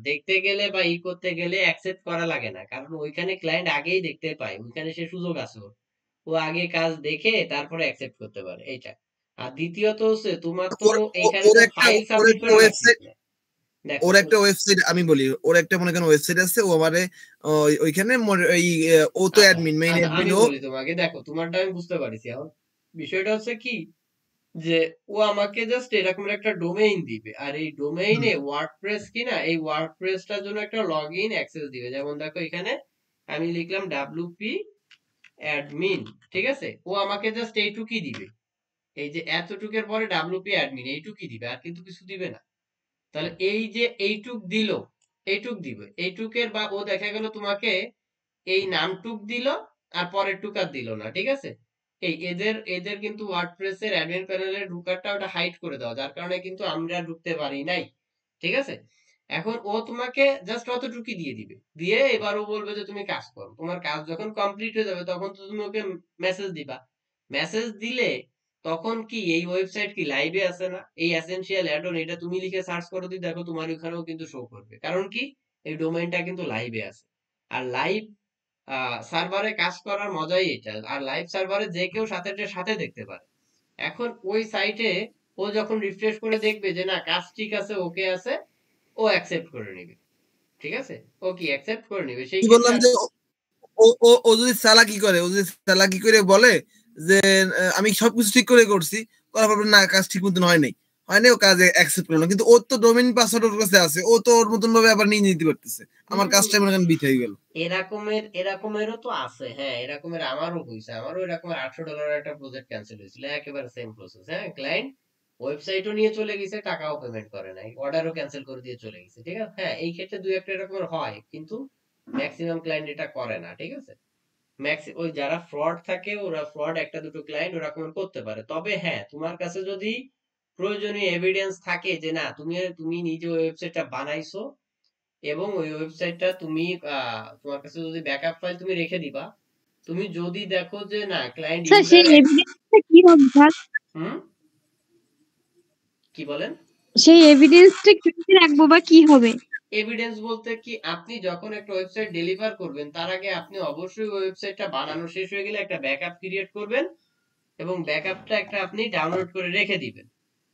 দেখতে গেলে বা করতে গেলে অ্যাকসেপ্ট করা লাগে না, কারণ ওইখানে ক্লায়েন্ট আগেই দেখতে পায়, ওইখানে সে সুযোগ আছে ওর। ও আগে কাজ দেখে তারপরে অ্যাকসেপ্ট করতে পারে, এইটা। আর দ্বিতীয়ত হচ্ছে তোমার তো ওর এইখানে ওর তো একটা ফাইল ওর সাবমিট একটা করা ওয়েবসাইট, লাগতেছে না। দেখো ওর একটা ওয়েবসাইট আমি বলি, ওর একটা মনে করেন ওয়েবসাইট আছে, ও আমারে ওইখানে ওই ও তো আচ্ছা অ্যাডমিন, মেইন আচ্ছা, অ্যাডমিন আমি ও। বলি তোমাকে, দেখো তোমারটা আমি বুঝতে পারছি এখন। বিষয়টা হচ্ছে কি, যে ও আমাকে জাস্ট এরকম একটা ডোমেইন দিবে, আর এই হুম, ডোমেইনে ওয়ার্ডপ্রেস কিনা, এই ওয়ার্ডপ্রেসটার জন্য একটা লগইন অ্যাক্সেস দিবে। যেমন দেখো এখানে আমি লিখলাম WP অ্যাডমিন, ঠিক আছে। ও আমাকে জাস্ট এইটুকুই দিবে, এই যে এতটুকের পরে WP অ্যাডমিন এইটুকুই দিবে, আর কিন্তু কিছু দিবে না। তাহলে এই যে এইটুক দিল, এইটুক দিবে, এইটুকের বা ও দেখা গেল তোমাকে এই নামটুক দিল, আর পরের টুক আর দিল না, ঠিক আছে। এদের এদের কিন্তু ওয়ার্ডপ্রেস এর অ্যাডমিন প্যানেলের ঢুকারটা ওটা হাইড করে দেওয়া, যার কারণে কিন্তু আমরা ঢুকতে পারি নাই, ঠিক আছে। এখন ও তোমাকে জাস্ট অতটুকুই দিয়ে দিবে, দিয়ে এবার ও বলবে যে তুমি কাজ করো। তোমার কাজ যখন কমপ্লিট হয়ে যাবে, তখন তো তুমি ওকে মেসেজ দিবা। মেসেজ দিলে তখন কি এই ওয়েবসাইট কি লাইভে আছে না, এই এসেনশিয়াল অ্যাড অন, এটা তুমি লিখে সার্চ করো, দিয়ে দেখো তোমার ওখানেও কিন্তু শো করবে, কারণ কি এই ডোমেইনটা কিন্তু লাইভে আছে। আর লাইভ সার্ভারে কাজ করার মজাই এটা, আর লাইভ সার্ভারে যে কেউ সাথে সাথে দেখতে পারে। এখন ওই সাইটে ও যখন রিফ্রেশ করে দেখবে যে না কাজ ঠিক আছে, ওকে আছে, ও অ্যাকসেপ্ট করে নিবে, ঠিক আছে। ও কি অ্যাকসেপ্ট করে নিবে, সেই কি ক্ষেত্রে বললাম যে ও ও ও যদি চালাকি করে, ও যদি চালাকি করে বলে যে আমি সবকিছু ঠিক করে করছি, করার পর না কাজ ঠিক মতন হয় নাই, ও কাজে অ্যাকসেপ্ট করলো না, কিন্তু ওর তো ডোমেইন পাসওয়ার্ড ওর কাছে আছে, ও তো ওর মতন ভাবে আবার নিয়ে নিতে পারতেছে, আমার হুম, কাজটা মনে করেন বৃথা হয়ে গেল। এরকমেরও তো আছে, হ্যাঁ, এরকমের আমারও হয়েছে। আমারও এরকমের $800 একটা প্রজেক্ট ক্যান্সেল হয়েছিল, একেবারে সেম প্রসেস, হ্যাঁ। ক্লায়েন্ট ওয়েবসাইটও নিয়ে চলে গেছে, টাকাও পেমেন্ট করে নাই, অর্ডারও ক্যান্সেল করে দিয়ে চলে গেছে, ঠিক আছে। হ্যাঁ, এই ক্ষেত্রে দুই একটা এরকমের হয়, কিন্তু ম্যাক্সিমাম ক্লায়েন্ট এটা করে না, ঠিক আছে। ওই যারা ফ্রড থাকে, ওরা ফ্রড একটা দুটো ক্লায়েন্ট ওরকম করতে পারে। তবে হ্যাঁ, তোমার কাছে যদি প্রয়োজনীয় এভিডেন্স থাকে যে না তুমি তুমি নিজে ওয়েবসাইটটা বানাইছো, এবং ওই ওয়েবসাইটটা তুমি তোমার কাছে যদি ব্যাকআপ ফাইল তুমি রেখে দিবা, তুমি যদি দেখো যে না ক্লায়েন্ট স্যার, ইউজার, সেই এভিডেন্সটা কি হবে স্যার? হুম, কি বলেন? সেই এভিডেন্সটা কি রাখবো বা কি হবে? এভিডেন্স বলতে কি, আপনি যখন একটা ওয়েবসাইট ডেলিভার করবেন, তার আগে আপনি অবশ্যই ওয়েবসাইটটা বানানো শেষ হয়ে গেলে একটা ব্যাকআপ ক্রিয়েট করবেন, এবং ব্যাকআপটা একটা আপনি ডাউনলোড করে রেখে দিবেন।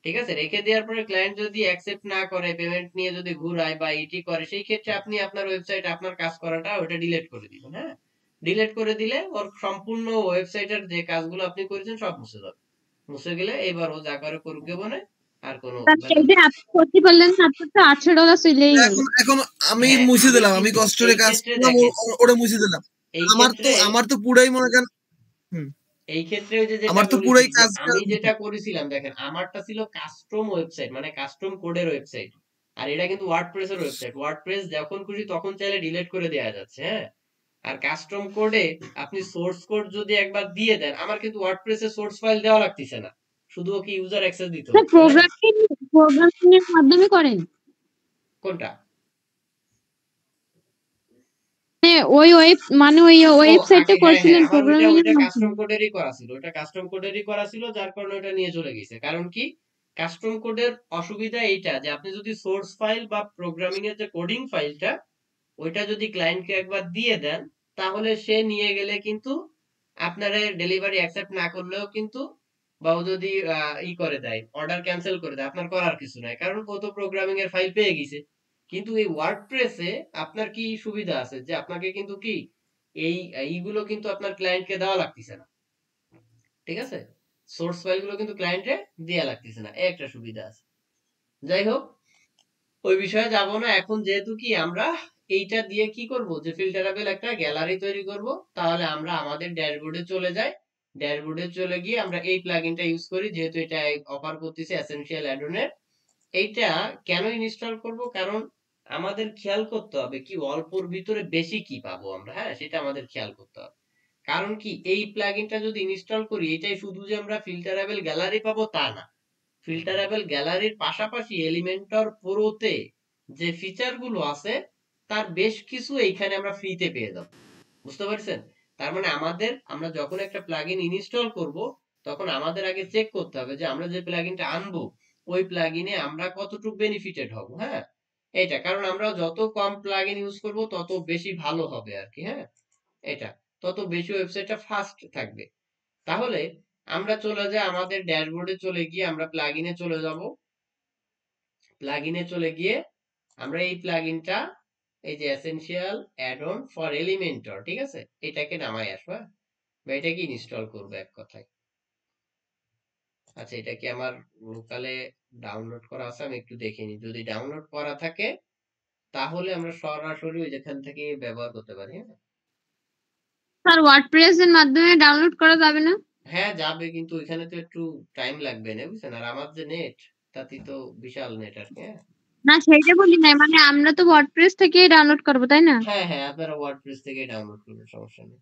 ঠিক আছে, রেখে দেওয়ার পরে ক্লায়েন্ট যদি অ্যাকসেপ্ট না করে, পেমেন্ট নিয়ে যদি ঘুরায় বা ইটি করে, সেই ক্ষেত্রে আপনি আপনার ওয়েবসাইট, আপনার কাজ করাটা ওটা ডিলিট করে দিবেন। হ্যাঁ, ডিলিট করে দিলে ওর সম্পূর্ণ ওয়েবসাইটের যে কাজগুলো আপনি করেছেন সব মুছে যাবে। মুছে গেলে এবার ও যা করে করুক জীবনে, আর কোনো এই যে আপনি করতে পারলেন না, আপনার তো $800 চলেই গেল। এখন আমি হ্যাঁ, মুছে আমি দিলাম, আমি কিন্তু কষ্ট করে এই কাজ ক্ষেত্রে করলাম, দেখেন, ওটা মুছে দিলাম। এই আমার তো ক্ষেত্রে পুরাই মনে করেন, হুম, এই ক্ষেত্রে ওই যে যেটা আমার তো বলেছি পুরাই যে কাজটা, আমি যেটা করেছিলাম, দেখেন আমারটা ছিল কাস্টম ওয়েবসাইট, মানে কাস্টম কোডের ওয়েবসাইট, আর এটা কিন্তু ওয়ার্ডপ্রেস এর ওয়েবসাইট। ওয়ার্ডপ্রেস যখন খুশি তখন চাইলে ডিলিট করে দেওয়া যাচ্ছে। হ্যাঁ, আর কাস্টম কোডে আপনি সোর্স কোড যদি একবার দিয়ে দেন, আমার কিন্তু ওয়ার্ডপ্রেস এর সোর্স ফাইল দেওয়া লাগতেছে না, শুধু ওকে ইউজার অ্যাক্সেস দিতে স্যার হচ্ছে। হ্যাঁ, প্রোগ্রামিং এর মাধ্যমে করেন? কোনটা? ওই ওয়েবসাইটটা হ্যাঁ হ্যাঁ, করছিলেন আমার ওইটা প্রোগ্রামিং এর ওইটা কাস্টম মাধ্যমে? কোডেরই করা ছিল, ওইটা কাস্টম কোডেরই করা ছিল, যার কারণে ওটা নিয়ে চলে গেছে। কারণ কি, কাস্টম কোডের অসুবিধা এইটা যে আপনি যদি সোর্স ফাইল বা প্রোগ্রামিং এর যে কোডিং ফাইলটা, ওইটা যদি ক্লায়েন্টকে একবার দিয়ে দেন, তাহলে সে নিয়ে গেলে কিন্তু আপনারা ডেলিভারি অ্যাকসেপ্ট না করলেও কিন্তু, বা ও যদি ই করে দেয়, অর্ডার ক্যান্সেল করে দেয়, আপনার করার কিছু নাই, কারণ ও তো প্রোগ্রামিং এর ফাইল পেয়ে গেছে। কিন্তু এই ওয়ার্ডপ্রেসে আপনার কি সুবিধা আছে যে আপনাকে কিন্তু কি এই এইগুলো কিন্তু আপনার ক্লায়েন্টকে দেওয়া লাগতেছে না। ঠিক আছে, সোর্স ফাইলগুলো কিন্তু ক্লায়েন্টে দেয়া লাগতেছে না, এই একটা সুবিধা আছে। যাই হোক, ওই বিষয়ে যাব না এখন, যেহেতু কি আমরা এইটা দিয়ে কি করব, যে ফিল্টারেবল একটা গ্যালারি তৈরি করব, তাহলে আমরা আমাদের ড্যাশবোর্ডে চলে যাই। ড্যাশবোর্ডে চলে গিয়ে আমরা এই প্লাগইনটা ইউজ করি, যেহেতু এটা অফার করতেছে এসেনশিয়াল অ্যাডনের। এইটা কেন ইনস্টল করব, কারণ আমাদের খেয়াল করতে হবে কি অল্পর ভিতরে বেশি কি পাবো আমরা। হ্যাঁ, সেটা আমাদের খেয়াল করতে হবে। কারণ কি, এই প্লাগইনটা যদি ইনস্টল করি, এটাই শুধু যে আমরা ফিল্টারেবল গ্যালারি পাবো তা না। ফিল্টারেবল গ্যালারির পাশাপাশি এলিমেন্টর প্রোতে যে ফিচার গুলো আছে, তার বেশ কিছু এইখানে আমরা ফ্রিতে পেয়ে যাব। বুঝতে পারছেন? তার মানে আমরা যখন একটা প্লাগইন ইনস্টল করব, তখন আমাদের আগে চেক করতে হবে যে আমরা যে প্লাগইনটা আনবো, ওই প্লাগইনে আমরা কতটুকু বেনিফিটেড হব। হ্যাঁ, এটা কারণ আমরা যত কম প্লাগইন ইউজ করব তত বেশি ভালো হবে আর কি। হ্যাঁ, এটা তত বেশি ওয়েবসাইটটা ফাস্ট থাকবে। তাহলে আমরা চলে যাই আমাদের ড্যাশবোর্ডে, চলে গিয়ে আমরা প্লাগইনে চলে যাব। প্লাগইনে চলে গিয়ে আমরা এই প্লাগইনটা, এই যে essential add on for Elementor, ঠিক আছে, এটাকে নামাই আসবো। হ্যাঁ, বা এটাকে ইনস্টল করবো এক কথায়। আচ্ছা, এটা কি আমার লোকালে ডাউনলোড করা আছে? আমি একটু দেখে নিই, যদি ডাউনলোড করা থাকে তাহলে আমরা সরাসরি ওই যেখান থেকে ব্যবহার করতে পারি। হ্যাঁ, স্যার ওয়ার্ডপ্রেস এর মাধ্যমে ডাউনলোড করা যাবে না? হ্যাঁ যাবে, কিন্তু ওইখানে তো একটু টাইম লাগবে না, বুঝছেন? আর আমার যে নেট, তাতে তো বিশাল নেট আর কি। হ্যাঁ না সেইটা বলি নাই, মানে আমরা তো ওয়ার্ডপ্রেস থেকেই ডাউনলোড করবো তাই না? হ্যাঁ হ্যাঁ, আপনারা ওয়ার্ডপ্রেস থেকে ডাউনলোড করবেন, সমস্যা নেই।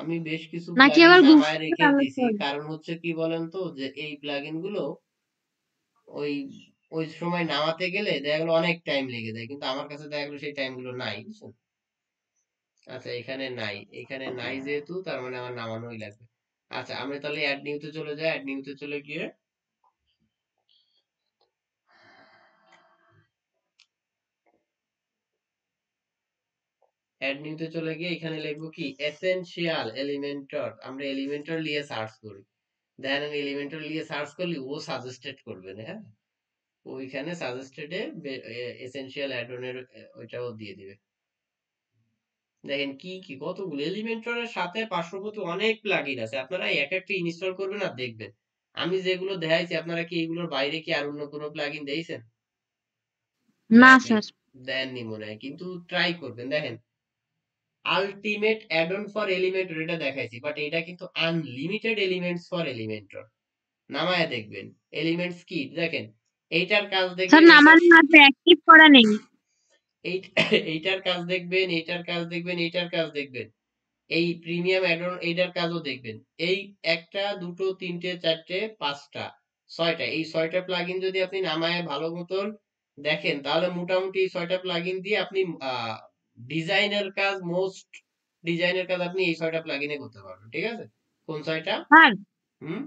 আমি বেশ কিছু নাকি প্লাগইন আবার গুগল নামায় থেকে রেখে ডাউনলোড দিছি, করবো? কারণ হচ্ছে কি বলেন তো, যে এই প্লাগইন গুলো ওই ওই সময় নামাতে গেলে দেখা গেলো অনেক টাইম লেগে যায়, কিন্তু আমার কাছে দেখা গেলো সেই টাইম গুলো নাই, বুঝছেন? আচ্ছা, এখানে নাই, এখানে নাই যেহেতু তার মানে আমার নামানোই লাগবে। আচ্ছা, আমরা তাহলে অ্যাড নিউতে চলে যাই। অ্যাড নিউতে চলে গিয়ে এখানে লিখবো কি এসেনশিয়াল এলিমেন্টর। আমরা এলিমেন্টর নিয়ে সার্চ করি, দেখেন এলিমেন্টর নিয়ে সার্চ করলে ও সাজেস্টেড করবে না। হ্যাঁ, ওইখানে সাজেস্টেডে এসেনশিয়াল অ্যাডনের ওইটাও দিয়ে দিবে। দেখেন কি কি কতগুলো এলিমেন্টরের সাথে পার্শ্ববর্তী অনেক প্লাগইন আছে, আপনারা এক একটা ইনস্টল করবেন আর দেখবেন। আমি যেগুলো দেখাইছি, আপনারা কি এগুলোর বাইরে কি আর অন্য কোনো প্লাগইন দিয়েছেন? না দেখেন, স্যার। দেননি মনে হয়, কিন্তু ট্রাই করবেন। দেখেন, ultimate add on for Elementor এটা দেখাইছি, বাট এটা কিন্তু আনলিমিটেড এলিমেন্টস ফর এলিমেন্টর। নামায় দেখবেন এলিমেন্টস কি, দেখেন এইটার কাজ স্যার দেখবেন, এইটা নামানো আছে, অ্যাক্টিভ করা নেই। এইটার কাজ দেখবেন, এইটার কাজ দেখবেন, এইটার কাজ দেখবেন, এই প্রিমিয়াম অ্যাডন এইটার কাজও দেখবেন। এই একটা দুটো তিনটে চারটে পাঁচটা ছয়টা, এই ছয়টা প্লাগইন যদি আপনি নামায় ভালো মতন দেখেন, তাহলে মোটামুটি এই ছয়টা প্লাগইন দিয়ে আপনি ডিজাইনের কাজ, মোস্ট ডিজাইনের কাজ আপনি এই ছয়টা প্লাগইনে করতে পারবেন। ঠিক আছে, কোন ছয়টা? স্যার হুম,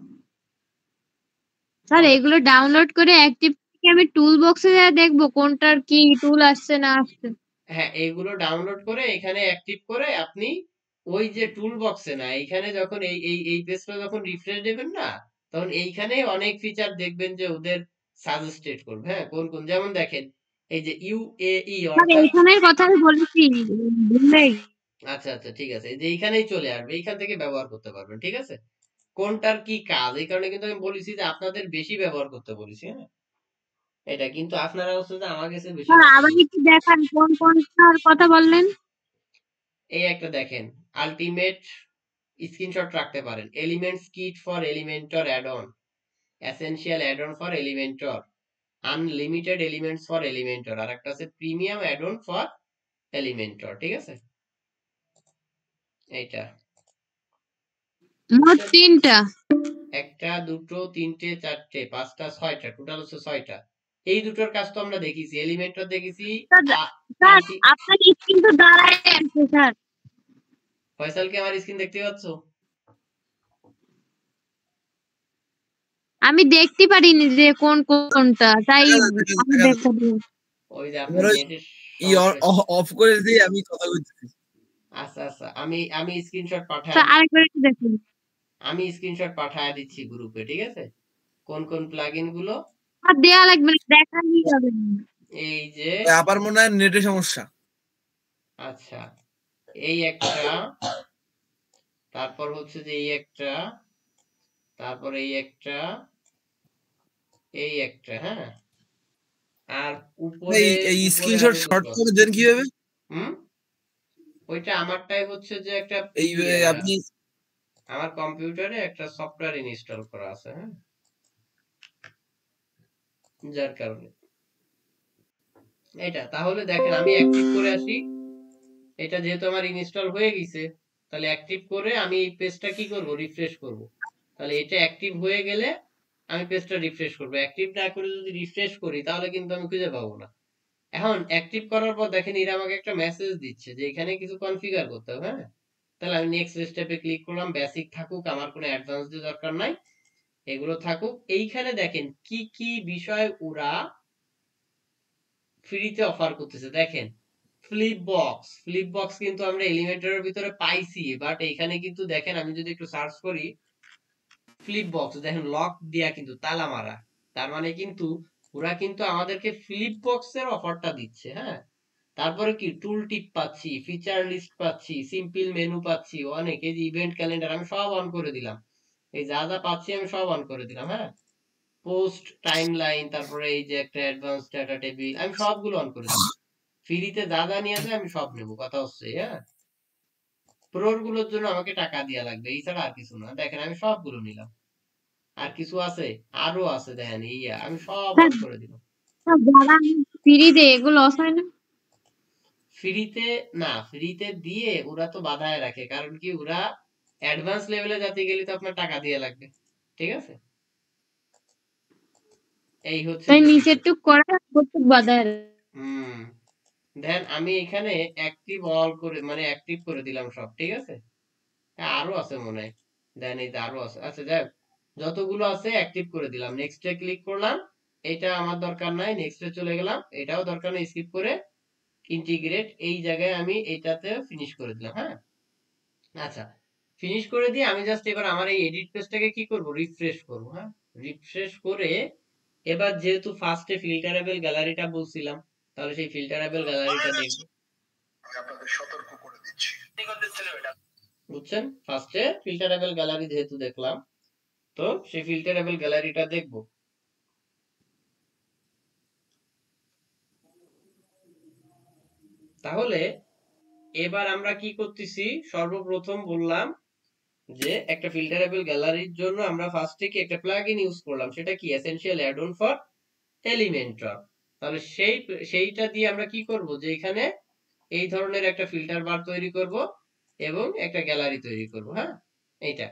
স্যার বলেন। এগুলো ডাউনলোড করে অ্যাক্টিভ থেকে আমি টুল বক্সে যা দেখবো কোনটার কি টুল আসছে না আসছে? হ্যাঁ, এইগুলো ডাউনলোড করে এখানে অ্যাক্টিভ করে আপনি ওই যে টুল বক্সে না, এখানে যখন এই পেজটা যখন রিফ্রেশ দেবেন না, তখন এইখানে অনেক ফিচার দেখবেন যে ওদের সাজেস্টেড করবে, হ্যাঁ, কোন কোন, যেমন দেখেন এই যে ইউএই স্যার অর্থাৎ, এইখানের কথা আমি বলেছি, ভুললেই। আচ্ছা আচ্ছা ঠিক আছে, এই যে এইখানেই চলে আসবে, এইখান থেকে ব্যবহার করতে পারবেন, ঠিক আছে। কোনটার কি কাজ, এই কারণে কিন্তু আমি বলেছি যে আপনাদের বেশি ব্যবহার করতে বলেছি, হ্যাঁ, এটা কিন্তু আপনারা হচ্ছে যে আমার কাছে বেশি স্যার করতে আবার বলেছি। একটু দেখান কোন কোনটার কথা বললেন। এই একটা দেখেন, আলটিমেট স্ক্রিনশট রাখতে পারেন, Elements Kit for Elementor add on, essential add on for Elementor, unlimited elements for Elementor, আর একটা আছে premium add on for Elementor, ঠিক আছে, এইটা মোট 3টা। একটা দুটো তিনটে চারটে পাঁচটা ছয়টা, টোটাল হচ্ছে 6টা। এই দুটোর কাজ তো আমরা দেখেছি, এলিমেন্টর দেখেছি, স্যার আলটি, আপনার স্ক্রিন তো দাঁড়ায় আছে স্যার। ফয়সাল কি আমার স্ক্রিন দেখতে পাচ্ছ? আমি দেখতে পারিনি যে কোন কোনটা, তাই আমি দেখা দেখতে পারি। ওই যে আমার আপনার ওই নেটের সমস্যা। অফ করে দিয়ে আমি কথা বলছি। আচ্ছা আচ্ছা, আমি আমি স্ক্রিনশট পাঠায় স্যার আরেকবার একটু দেখুন। আমি স্ক্রিনশট পাঠায় দিচ্ছি গ্রুপে, ঠিক আছে, কোন কোন প্লাগইন গুলো। আর দেয়া লাগবে না, দেখাই যাবে না। এই যে, আবার মনে হয় নেটের সমস্যা। আচ্ছা, এই একটা, তারপর হচ্ছে যে এই একটা, তারপর এই একটা, এই একটা, হ্যাঁ, আর এই উপরে, এই উপরে স্ক্রিনশট আরো শর্ট দুটো করে আছে। দেন কিভাবে? হুম, ওইটা আমারটাই হচ্ছে যে একটা এই আপনি আমার কম্পিউটারে একটা সফটওয়্যার ইনস্টল করা আছে, হ্যাঁ, যার কারণে এটা। তাহলে দেখেন আমি অ্যাক্টিভ করে আসি, এটা যেহেতু আমার ইনস্টল হয়ে গেছে, তাহলে অ্যাক্টিভ করে আমি এই পেজটা কি করব, রিফ্রেশ করব। তাহলে এটা অ্যাক্টিভ হয়ে গেলে আমি পেজটা রিফ্রেশ করব, অ্যাক্টিভ না করে যদি রিফ্রেশ করি তাহলে কিন্তু আমি খুঁজে পাবো না। এখন অ্যাক্টিভ করার পর দেখেন এরা আমাকে একটা মেসেজ দিচ্ছে যে এখানে কিছু কনফিগার করতে হবে, হ্যাঁ, তাহলে আমি নেক্সট স্টেপে ক্লিক করলাম, বেসিক থাকুক, আমার কোনো অ্যাডভান্স দিয়ে দরকার নাই, এগুলো থাকুক। এইখানে দেখেন কি কি বিষয় ওরা ফ্রিতে অফার করতেছে, দেখেন ফ্লিপ বক্স কিন্তু আমরা এলিমেন্টরের ভিতরে পাইছি, বাট এখানে কিন্তু দেখেন আমি যদি একটু সার্চ করি, ফ্লিপ বক্স দেখেন লক দিয়া কিন্তু তালা মারা, তার মানে কিন্তু ওরা কিন্তু আমাদেরকে ফ্লিপ বক্সের অফারটা দিচ্ছে, হ্যাঁ। তারপরে কি টুল টিপ পাচ্ছি, ফিচার লিস্ট পাচ্ছি, সিম্পল মেনু পাচ্ছি, অনেক, এই যে ইভেন্ট ক্যালেন্ডার আমি সব অন করে দিলাম, এই যা যা পাচ্ছি আমি সব অন করে দিলাম, হ্যাঁ, পোস্ট টাইমলাইন, তারপরে এই যে একটা অ্যাডভান্স ডাটা টেবিল, আমি সবগুলো অন করে দিলাম। ফ্রিতে যা যা নিয়ে যায় আমি সব নেবো, কথা হচ্ছে, হ্যাঁ। প্রোর গুলোর জন্য আমাকে টাকা দেওয়া লাগবে, এই ছাড়া আর কিছু না। দেখেন আমি সবগুলো নিলাম, আর কিছু আছে, আরো আছে, দেখেন ইয়া আমি সব স্যার অন করে দিলাম। স্যার, যারা ফ্রি দেয় এগুলো লস হয় না? ফ্রিতে, না ফ্রিতে দিয়ে ওরা তো বাধায় রাখে, কারণ কি ওরা অ্যাডভান্স লেভেলে যেতে গেলে তো আপনার টাকা দিয়ে লাগবে, ঠিক আছে, এই হচ্ছে তাই যে নিচের বিষয়। টুক করা প্রত্যেক বাধায়। হুম, দেন আমি এখানে অ্যাক্টিভ অল করে, মানে অ্যাক্টিভ করে দিলাম সব, ঠিক আছে। হ্যাঁ, আরো আছে মনে হয়, দেন এই যে আরো আছে, আচ্ছা যাই হোক, যতগুলো আছে অ্যাক্টিভ করে দিলাম, নেক্সটে ক্লিক করলাম, এটা আমার দরকার নাই, নেক্সটে চলে গেলাম, এটাও দরকার নেই, স্কিপ করে ইন্টিগ্রেট, এই জায়গায় আমি এটাতে ফিনিশ করে দিলাম, হ্যাঁ। আচ্ছা, ফিনিশ করে দিয়ে আমি জাস্ট এবার আমার এই এডিট পেজটাকে কি করব, রিফ্রেশ করব, হ্যাঁ, রিফ্রেশ করে এবার যেহেতু ফার্স্টে ফিল্টারেবল গ্যালারিটা বলছিলাম, তাহলে সেই ফিল্টারেবল গ্যালারিটা দেখব, আমি আপনাদের সতর্ক করে দিচ্ছি, বুঝছেন, ফার্স্টে ফিল্টারেবল গ্যালারি যেহেতু দেখলাম, তো সেই ফিল্টারেবল গ্যালারিটা দেখব। তাহলে এবার আমরা কি করতেছি, সর্বপ্রথম বললাম যে একটা ফিল্টারেবল গ্যালারির জন্য আমরা ফার্স্টে কি একটা প্লাগইন ইউজ করলাম, সেটা কি essential add on for Elementor. তাহলে সেইটা দিয়ে আমরা কি করব, যে এখানে এই ধরনের একটা ফিল্টার বার তৈরি করব এবং একটা গ্যালারি তৈরি করব, হ্যাঁ, এইটা।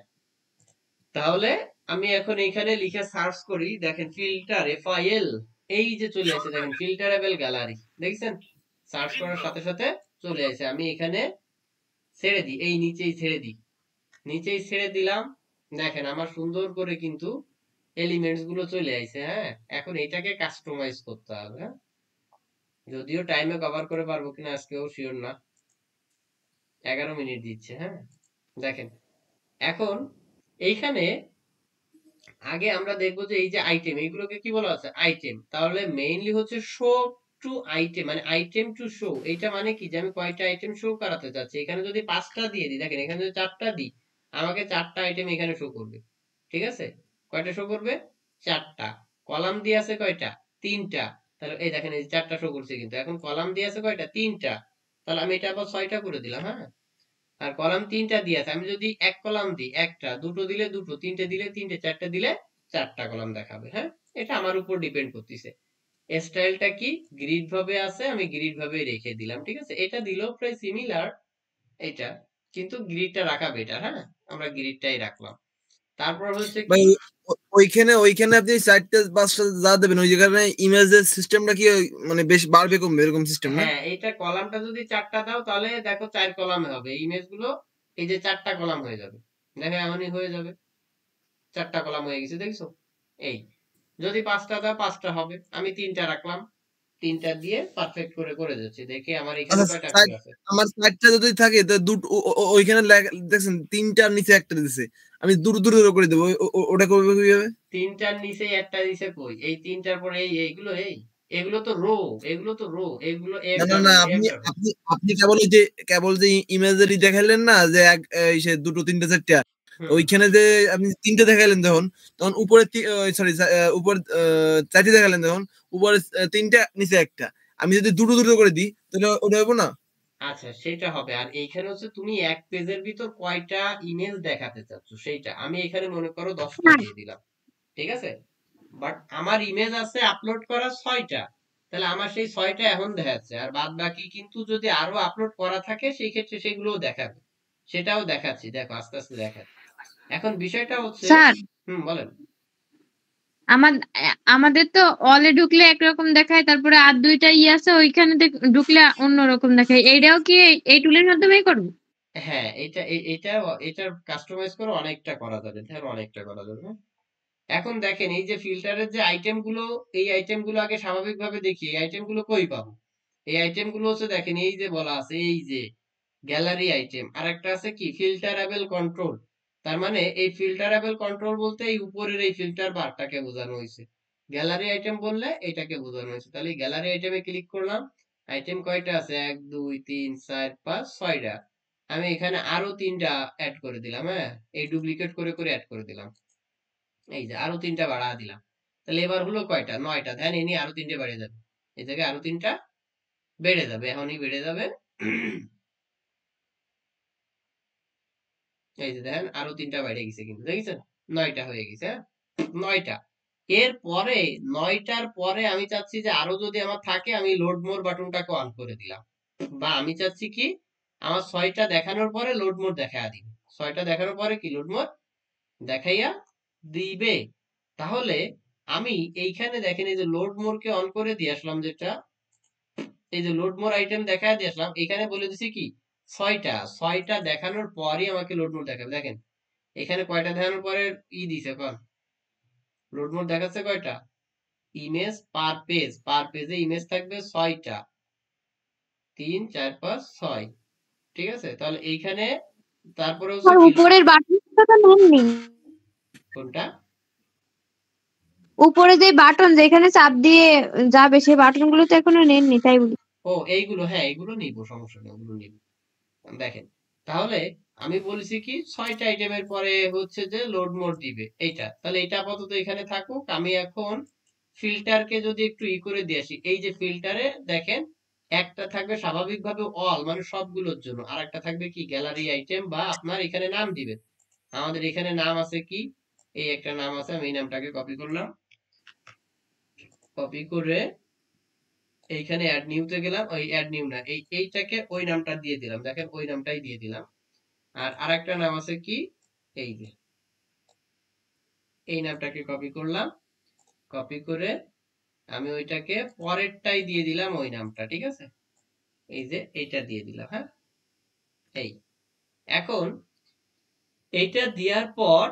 তাহলে আমি এখন এখানে লিখে সার্চ করি, দেখেন ফিল্টার এফআইএল, এই যে চলে আসে, দেখেন ফিল্টারেবল গ্যালারি, দেখছেন, সার্চ করার সাথে সাথে চলে আসে। আমি এখানে ছেড়ে দিই, এই নিচেই ছেড়ে দিলাম, দেখেন আমার সুন্দর করে কিন্তু এলিমেন্টস গুলো চলে আসে, হ্যাঁ। এখন এটাকে কাস্টমাইজ করতে হবে, হ্যাঁ, যদিও টাইমে কভার করে পারবো কিনা আজকেও শিওর না, 11 মিনিট দিচ্ছে, হ্যাঁ। দেখেন এখন এইখানে আগে আমরা দেখবো যে এই যে আইটেম, এইগুলোকে কি বলা আছে? আইটেম। তাহলে মেইনলি হচ্ছে শো টু আইটেম, মানে আইটেম টু শো। এইটা মানে কি যে আমি কয়টা আইটেম শো করাতে চাচ্ছি। এখানে যদি 5টা দিয়ে দিই, দেখেন এখানে যদি 4টা দিই, আমাকে 4টা আইটেম এখানে শো করবে। ঠিক আছে? কয়টা শো করবে? 4টা। কলাম দিয়ে আছে কয়টা? 3টা। তাহলে এই দেখেন এই 4টা শো করছে, কিন্তু এখন কলাম দিয়ে আছে কয়টা? 3টা। তাহলে আমি এটা আবার 6টা করে দিলাম, হ্যাঁ। আর কলাম 3টা দিয়ে আছে, আমি যদি এক কলাম দিই একটা, দুটো দিলে দুটো, তিনটে দিলে তিনটে, চারটে দিলে 4টা কলাম দেখাবে, হ্যাঁ। এটা আমার উপর ডিপেন্ড করতেছে। স্টাইলটা কি গ্রিড ভাবে আছে, আমি গ্রিড ভাবে রেখে দিলাম। ঠিক আছে, এটা দিলেও প্রায় সিমিলার এটা, কিন্তু গ্রিডটা রাখা বেটার, হ্যাঁ। আমরা গ্রিডটাই রাখলাম। তারপর হচ্ছে ভাই কি, ওইখানে আপনি 4টা 5টা যা দেবেন ওই যেখানে ইমেজের সিস্টেমটা কি মানে বেশ বাড়বে কমবে এরকম সিস্টেম না? হ্যাঁ এইটা কলামটা যদি 4টা দাও তাহলে দেখো 4 কলামে হবে ইমেজ গুলো। এই যে 4টা কলাম হয়ে যাবে, দেখো এমনই হয়ে যাবে। 4টা কলাম হয়ে গেছে, দেখছো? এই যদি 5টা দাও 5টা হবে। আমি 3টা রাখলাম, 3টা দিয়ে পারফেক্ট করে করে যাচ্ছি। দেখে আমার এখানে আচ্ছা কয়টা side- করে আছে? আমার 4টা যদি থাকে তো দুটো ওইখানে দেখছেন 3টার নিচে একটা দিছে, আমি দুটো দুটো করে দেবো ওটা করবে কিভাবে? 3টার নিচে একটা দিছে কই? এই 3টার পরে এই এইগুলো, এই এগুলো তো রো, এগুলো তো রো, এগুলো এফ না না না, ডাবল এফ আপনি ডাবল। আপনি আপনি কেবল যে ইমেজেরই দেখাইলেন না যে সে দুটো 3টে 4টা, হুম, ওইখানে যে আপনি 3টে দেখাইলেন তখন, তখন উপরে সরি উপর 4টে দেখালেন তখন, উপরে 3টে নিচে একটা, আমি যদি দুটো দুটো করে দিই তাহলে ওটা হবো না? আচ্ছা সেটা হবে। আর এইখানে হচ্ছে তুমি এক পেজের ভিতর কয়টা ইমেজ দেখাতে চাচ্ছ সেইটা। আমি এখানে মনে করো 10টা হ্যাঁ, দিয়ে দিলাম। ঠিক আছে, বাট আমার ইমেজ আছে আপলোড করা 6টা। তাহলে আমার সেই 6টা এখন দেখাচ্ছে, আর বাদ বাকি কিন্তু যদি আরো আপলোড করা থাকে সেই ক্ষেত্রে সেগুলোও দেখাবে। সেটাও দেখাচ্ছি, দেখো আস্তে আস্তে দেখাচ্ছি। এখন বিষয়টা হচ্ছে, স্যার বলেন। আমাদের তো অলে ঢুকলে একরকম দেখায়, তারপরে আর দুইটা আছে ওইখানে ঢুকলে অন্যরকম দেখায়। এইটাও কি এই টুলের মাধ্যমেই করবো? হ্যাঁ এটা এটা এটার কাস্টমাইজ করে অনেকটা করা যাবে, হ্যাঁ অনেকটা করা যাবে, হ্যাঁ। এখন দেখেন এই যে ফিল্টারের যে আইটেম গুলো, এই আইটেম গুলো আগে স্বাভাবিকভাবে দেখি এই আইটেম গুলো কই পাবো। এই আইটেম গুলো হচ্ছে দেখেন এই যে বলা আছে এই যে গ্যালারি আইটেম, আর একটা আছে কি ফিল্টারেবল কন্ট্রোল। তার মানে এই ফিল্টারেবল কন্ট্রোল বলতে এই উপরের এই ফিল্টার বারটাকে বোঝানো হয়েছে। গ্যালারি আইটেম বললে এটাকে বোঝানো হয়েছে। তাহলে গ্যালারি আইটেমে ক্লিক করলাম। আইটেম কয়টা আছে? 1 2 3 4 5 6টা। আমি এখানে আরো 3টা অ্যাড করে দিলাম, হ্যাঁ। এই ডুপ্লিকেট করে করে অ্যাড করে দিলাম। এই যে আরো 3টা বাড়া দিলাম। তাহলে এবার হলো কয়টা? 9টা। ধ্যান এনে আরো 3টে বেড়ে যাবে। এই জায়গায় আরো 3টা বেড়ে যাবে, এখনই বেড়ে যাবে। এই যে দেখেন আরো 3টা বেড়ে গেছে, কিন্তু দেখেছেন 9টা হয়ে গেছে, হ্যাঁ। 9টা। এর পরে 9টার পরে আমি চাচ্ছি যে আরো যদি আমার থাকে, আমি লোড মোর বাটনটাকে অন করে দিলাম। বা আমি চাচ্ছি কি আমার 6টা দেখানোর পরে লোড মোর দেখাইয়া দিবে। 6টা দেখানোর পরে কি লোড মোর দেখাইয়া দিবে। তাহলে আমি এইখানে দেখেন এই যে লোড মোরকে অন করে দিয়ে আসলাম, যেটা এই যে লোড মোর আইটেম দেখায় দিয়ে আসলাম, এখানে বলে দিছি কি 6টা দেখানোর পরই আমাকে লোড মোর দেখাবে। দেখেন এখানে কয়টা দেখানোর পরে দিছে কন, লোড মোর দেখাচ্ছে কয়টা? ইমেজ পার পেজ, পার পেজে ইমেজ থাকবে 6টা। 3 4 5 6। ঠিক আছে, তাহলে এইখানে তারপরে হচ্ছে আর কি উপরের বাটনটা তো নেননি। কোনটা? উপরে যে বাটন যেখানে চাপ দিয়ে যাবে সেই বাটন গুলো তো এখনো নেননি, তাই বলি। ও এইগুলো, হ্যাঁ এইগুলো নিব, সমস্যা নেই, ওগুলো নিব। দেখেন তাহলে আমি বলছি কি 6টা আইটেমের পরে হচ্ছে যে লোড মোড দিবে এইটা। তাহলে এটা আপাতত এখানে থাকুক। আমি এখন ফিল্টারকে যদি একটু করে দিয়ে আসি, এই যে ফিল্টারে দেখেন একটা থাকবে স্বাভাবিকভাবে অল, মানে সবগুলোর জন্য, আর একটা থাকবে কি গ্যালারি আইটেম, বা আপনার এখানে নাম দিবেন। আমাদের এখানে নাম আছে কি, এই একটা নাম আছে, আমি এই নামটাকে কপি করলাম। কপি করে এইখানে অ্যাড নিউতে গেলাম, ওই অ্যাড নিউ না, এইটাকে ওই নামটা দিয়ে দিলাম, দেখেন ওই নামটাই দিয়ে দিলাম। আর আরেকটা নাম আছে কি, এই যে এই নামটাকে কপি করলাম। কপি করে আমি ওইটাকে পরেরটাই দিয়ে দিলাম ওই নামটা। ঠিক আছে, এই যে এইটা দিয়ে দিলাম, হ্যাঁ। এই এখন এইটা দেওয়ার পর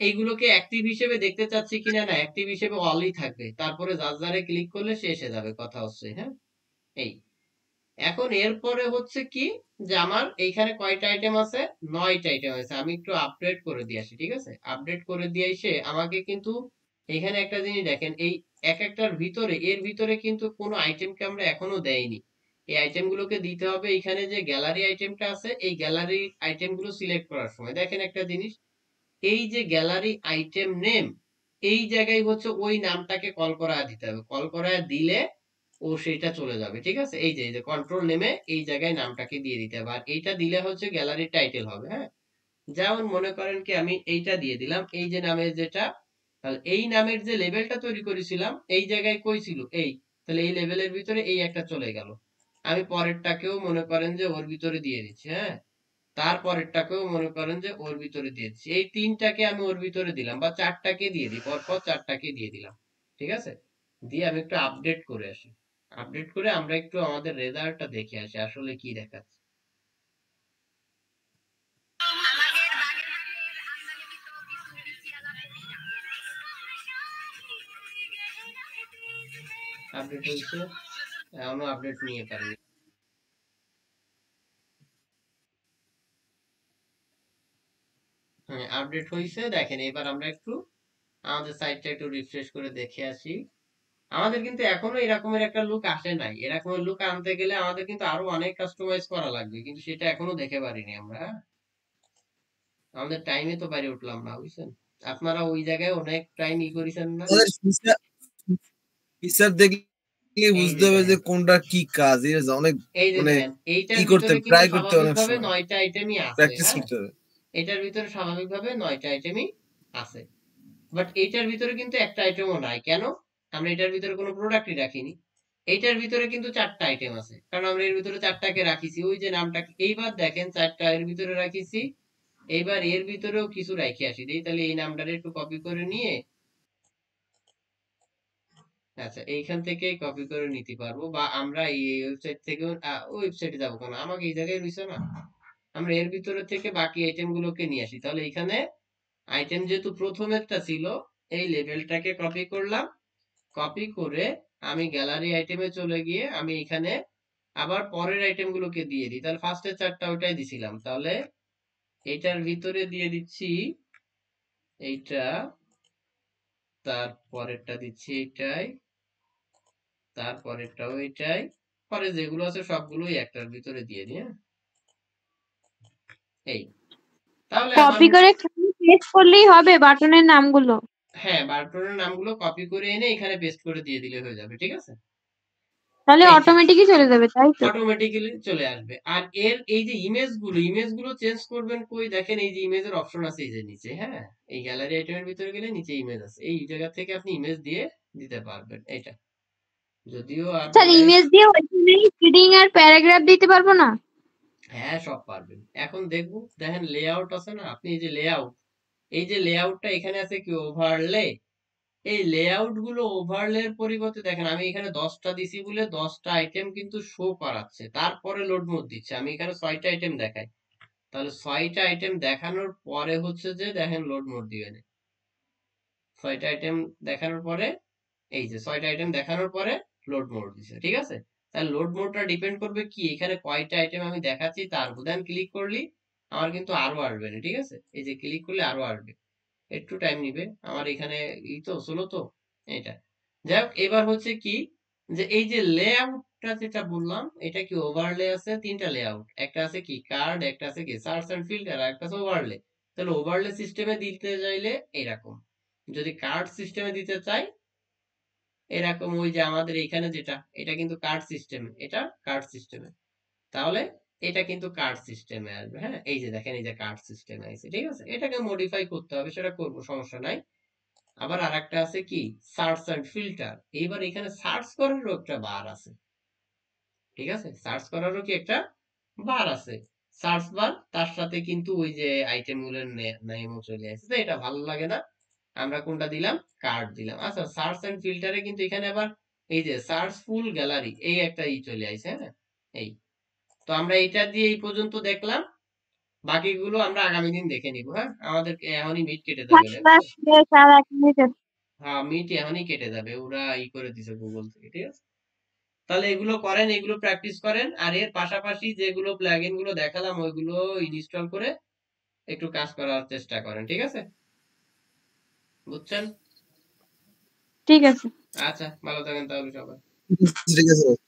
এইগুলোকে অ্যাক্টিভ হিসেবে দেখতে চাচ্ছি কিনা, না অ্যাক্টিভ হিসেবে অলই থাকবে। তারপরে যার যারে ক্লিক করলে সে এসে যাবে, কথা হচ্ছে, হ্যাঁ। এই এখন এরপরে হচ্ছে কি যে আমার এইখানে কয়টা আইটেম আছে, 9টা আইটেম আছে। আমি একটু আপডেট করে দিয়ে আসি, ঠিক আছে? আপডেট করে দিয়ে এসে আমাকে কিন্তু এখানে একটা জিনিস দেখেন, এই এক একটার ভিতরে এর ভিতরে কিন্তু কোনো আইটেমকে আমরা এখনো দেইনি। এই আইটেম গুলোকে দিতে হবে। এইখানে যে গ্যালারি আইটেমটা আছে, এই গ্যালারি আইটেম গুলো সিলেক্ট করার সময় দেখেন একটা জিনিস, এই যে গ্যালারি আইটেম নেম, এই জায়গায় হচ্ছে ওই নামটাকে কল করা দিতে হবে। কল করা দিলে ও সেটা চলে যাবে, ঠিক আছে? এই যে কন্ট্রোল নেমে এই জায়গায় নামটাকে দিয়ে দিতে হবে। আর এইটা দিলে হচ্ছে গ্যালারির টাইটেল হবে, হ্যাঁ? যেমন মনে করেন কি আমি এইটা দিয়ে দিলাম, এই যে নামের যেটা, তাহলে এই নামের যে লেভেলটা তৈরি করেছিলাম এই জায়গায় কই ছিল, এই, তাহলে এই লেভেলের ভিতরে এই একটা চলে গেল। আমি পরেরটাকেও মনে করেন যে ওর ভিতরে দিয়ে দিচ্ছি, হ্যাঁ? তারপরেরটাকেও মনে করেন যে ওর ভিতরে দিয়ে দিচ্ছি। এই 3টাকে আমি ওর ভিতরে দিলাম, বা 4টাকে দিয়ে দিই, পরপর 4টাকে দিয়ে দিলাম, ঠিক আছে? দিয়ে আমি একটু আপডেট করে আসি। আপডেট করে আমরা একটু আমাদের রেজাল্টটা দেখে আসি আসলে কি দেখাচ্ছে। আপডেট হয়েছে, এখনো আপডেট নিয়ে পারিনি। হ্যাঁ, আপডেট হয়েছে। দেখেন এবার আমরা একটু আমাদের সাইটটা একটু রিফ্রেশ করে দেখে আসি। আমাদের কিন্তু এখনো এরকমের একটা লুক আসে নাই। এরকমের লুক আনতে গেলে আমাদের কিন্তু আরো অনেক কাস্টমাইজ করা লাগবে, কিন্তু সেটা এখনো দেখে পারিনি আমরা, হ্যাঁ? আমাদের টাইমে তো বাইরে উঠলাম না, বুঝছেন? আপনারা ওই জায়গায় অনেক টাইম করেছেন না। আমাদের ফিচার দেখলে এই বুঝতে যে হবে যে দেখেন, কোনটা কি কাজ, এটা অনেক এই যে মানে দেখেন, এইটার ই করতে ভিতরে কিন্তু ট্রাই করতে অনেক স্বাভাবিকভাবে সময় 9টা আইটেমই আছে, প্র্যাকটিস হ্যাঁ? করতে হবে। এটার ভিতরে স্বাভাবিকভাবে 9টা আইটেমই আছে। বাট এইটার ভিতরে কিন্তু একটা আইটেমও নাই। কেন? আমরা এটার ভিতরে কোনো প্রোডাক্টই রাখিনি। এইটার ভিতরে কিন্তু 4টা আইটেম আছে, কারণ আমরা এর ভিতরে 4টাকে রাখিছি, ওই যে নামটা। এইবার দেখেন 4টা এর ভিতরে রাখিছি, এইবার এর ভিতরেও কিছু রাখি আসি দিই, তাহলে এই নামটারে একটু কপি করে নিয়ে, আচ্ছা এইখান থেকে কপি করে নিতে পারবো, বা আমরা এই ওয়েবসাইট থেকেও ওয়েবসাইটে যাবো কেন, আমাকে এই জায়গায় রইছে না। আমরা এর ভিতরে থেকে বাকি আইটেম গুলোকে নিয়ে আসি। তাহলে এখানে আইটেম যেহেতু প্রথমেরটা ছিল, এই লেভেলটাকে কপি করলাম। কপি করে আমি গ্যালারি আইটেমে চলে গিয়ে আমি এখানে আবার পরের আইটেম গুলোকে দিয়ে দিই। তাহলে ফার্স্টের 4টা ওইটাই দিছিলাম, তাহলে এইটার ভিতরে দিয়ে দিচ্ছি এইটা, তারপরেরটা দিচ্ছি এইটাই, তারপরেরটাও এইটাই, পরে যেগুলো আছে সবগুলোই একটার ভিতরে দিয়ে দিই, হ্যাঁ? এই, তাহলে আমার, কপি করে পেস্ট করলেই হবে বাটনের নামগুলো। হ্যাঁ, বাটনের নামগুলো কপি করে এনে এখানে পেস্ট করে দিয়ে দিলে হয়ে যাবে, ঠিক আছে? তাহলে এই যে অটোমেটিকই চলে যাবে, তাই তো? অটোমেটিক্যালি চলে আসবে। আর এর এই যে ইমেজগুলো চেঞ্জ করবেন কই, দেখেন এই যে ইমেজের অপশন আছে এই যে নিচে, হ্যাঁ? এই গ্যালারি আইটেমের ভিতরে গেলে নিচে ইমেজ আছে, এই জায়গা থেকে আপনি ইমেজ দিয়ে দিতে পারবেন। এটা যদিও স্যার আপনার, ইমেজ দিয়ে ওইখানেই হেডিং আর প্যারাগ্রাফ দিতে পারবো না? হ্যাঁ সব পারবেন। এখন দেখবো, দেখেন লেআউট আছে না, আপনি এই যে লেআউট, এই যে লেআউটটা এখানে আছে কি ওভারলে, এই লেআউট গুলো ওভারলের পরিবর্তে দেখেন আমি এখানে 10টা দিছি বলে 10টা আইটেম কিন্তু শো করাচ্ছে, তারপরে লোড মোড দিচ্ছে। আমি এখানে 6টা আইটেম দেখাই, তাহলে 6টা আইটেম দেখানোর পরে হচ্ছে যে দেখেন লোড মোড দিবেন। 6টা আইটেম দেখানোর পরে, এই যে 6টা আইটেম দেখানোর পরে লোড মোড দিছে, ঠিক আছে? তাহলে লোড মোডটা ডিপেন্ড করবে কি এখানে কয়টা আইটেম আমি দেখাচ্ছি তার উপর। দেন ক্লিক করলি আমার কিন্তু আরো আসবে না, ঠিক আছে? এই যে ক্লিক করলে আরো আসবে, একটু টাইম নিবে আমার এখানে, এই তো স্লো তো এটা। যাই হোক, এবার হচ্ছে কি যে এই যে লেআউটটা যেটা বললাম, এটা কি ওভারলে আছে 3টা লেআউট, একটা আছে কি কার্ড, একটা আছে কি সার্চ এন্ড ফিল্টার, আর একটা আছে ওভারলে। তাহলে ওভারলে সিস্টেমে দিতে চাইলে এরকম, যদি কার্ড সিস্টেমে দিতে চাই এরকম, ওই যে আমাদের এখানে যেটা, এটা কিন্তু কার্ড সিস্টেমে, এটা কার্ড সিস্টেমে, তাহলে এটা কিন্তু কার্ড সিস্টেমে আসবে, হ্যাঁ? এই যে দেখেন এই যে কার্ড সিস্টেমে আছে, ঠিক আছে? এটাকে মডিফাই করতে হবে, সেটা করব, সমস্যা নাই। আবার আরেকটা আছে কি সার্চ এন্ড ফিল্টার, এইবার এখানে সার্চ করারও একটা বার আছে, ঠিক আছে? সার্চ করারও কি একটা বার আছে, সার্চ বার, তার সাথে কিন্তু ওই যে আইটেম গুলোর নেমও চলে আসছে। এটা ভালো লাগে না, আমরা কোনটা দিলাম, কার্ড দিলাম। আচ্ছা সার্চ এন্ড ফিল্টারে কিন্তু এখানে আবার এই যে সার্চ ফুল গ্যালারি এই একটা চলে আসছে, হ্যাঁ? এই, তো আমরা এটা দিয়ে এই পর্যন্ত দেখলাম, বাকিগুলো আমরা আগামী দিন দেখে নিব, হ্যাঁ? আমাদের এখনই মিট কেটে যাবে, আর 1 মিনিট। হ্যাঁ মিট এখনই কেটে যাবে, ওরা করে দিছে গুগল থেকে, ঠিক আছে? তাহলে এগুলো করেন, এগুলো প্র্যাকটিস করেন, আর এর পাশাপাশি যেগুলো প্লাগইন গুলো দেখালাম ওইগুলো ইনস্টল করে একটু কাজ করার চেষ্টা করেন, ঠিক আছে? বুঝছেন? ঠিক আছে। আচ্ছা, ভালো থাকেন তাহলে সবাই। ঠিক আছে ভাই।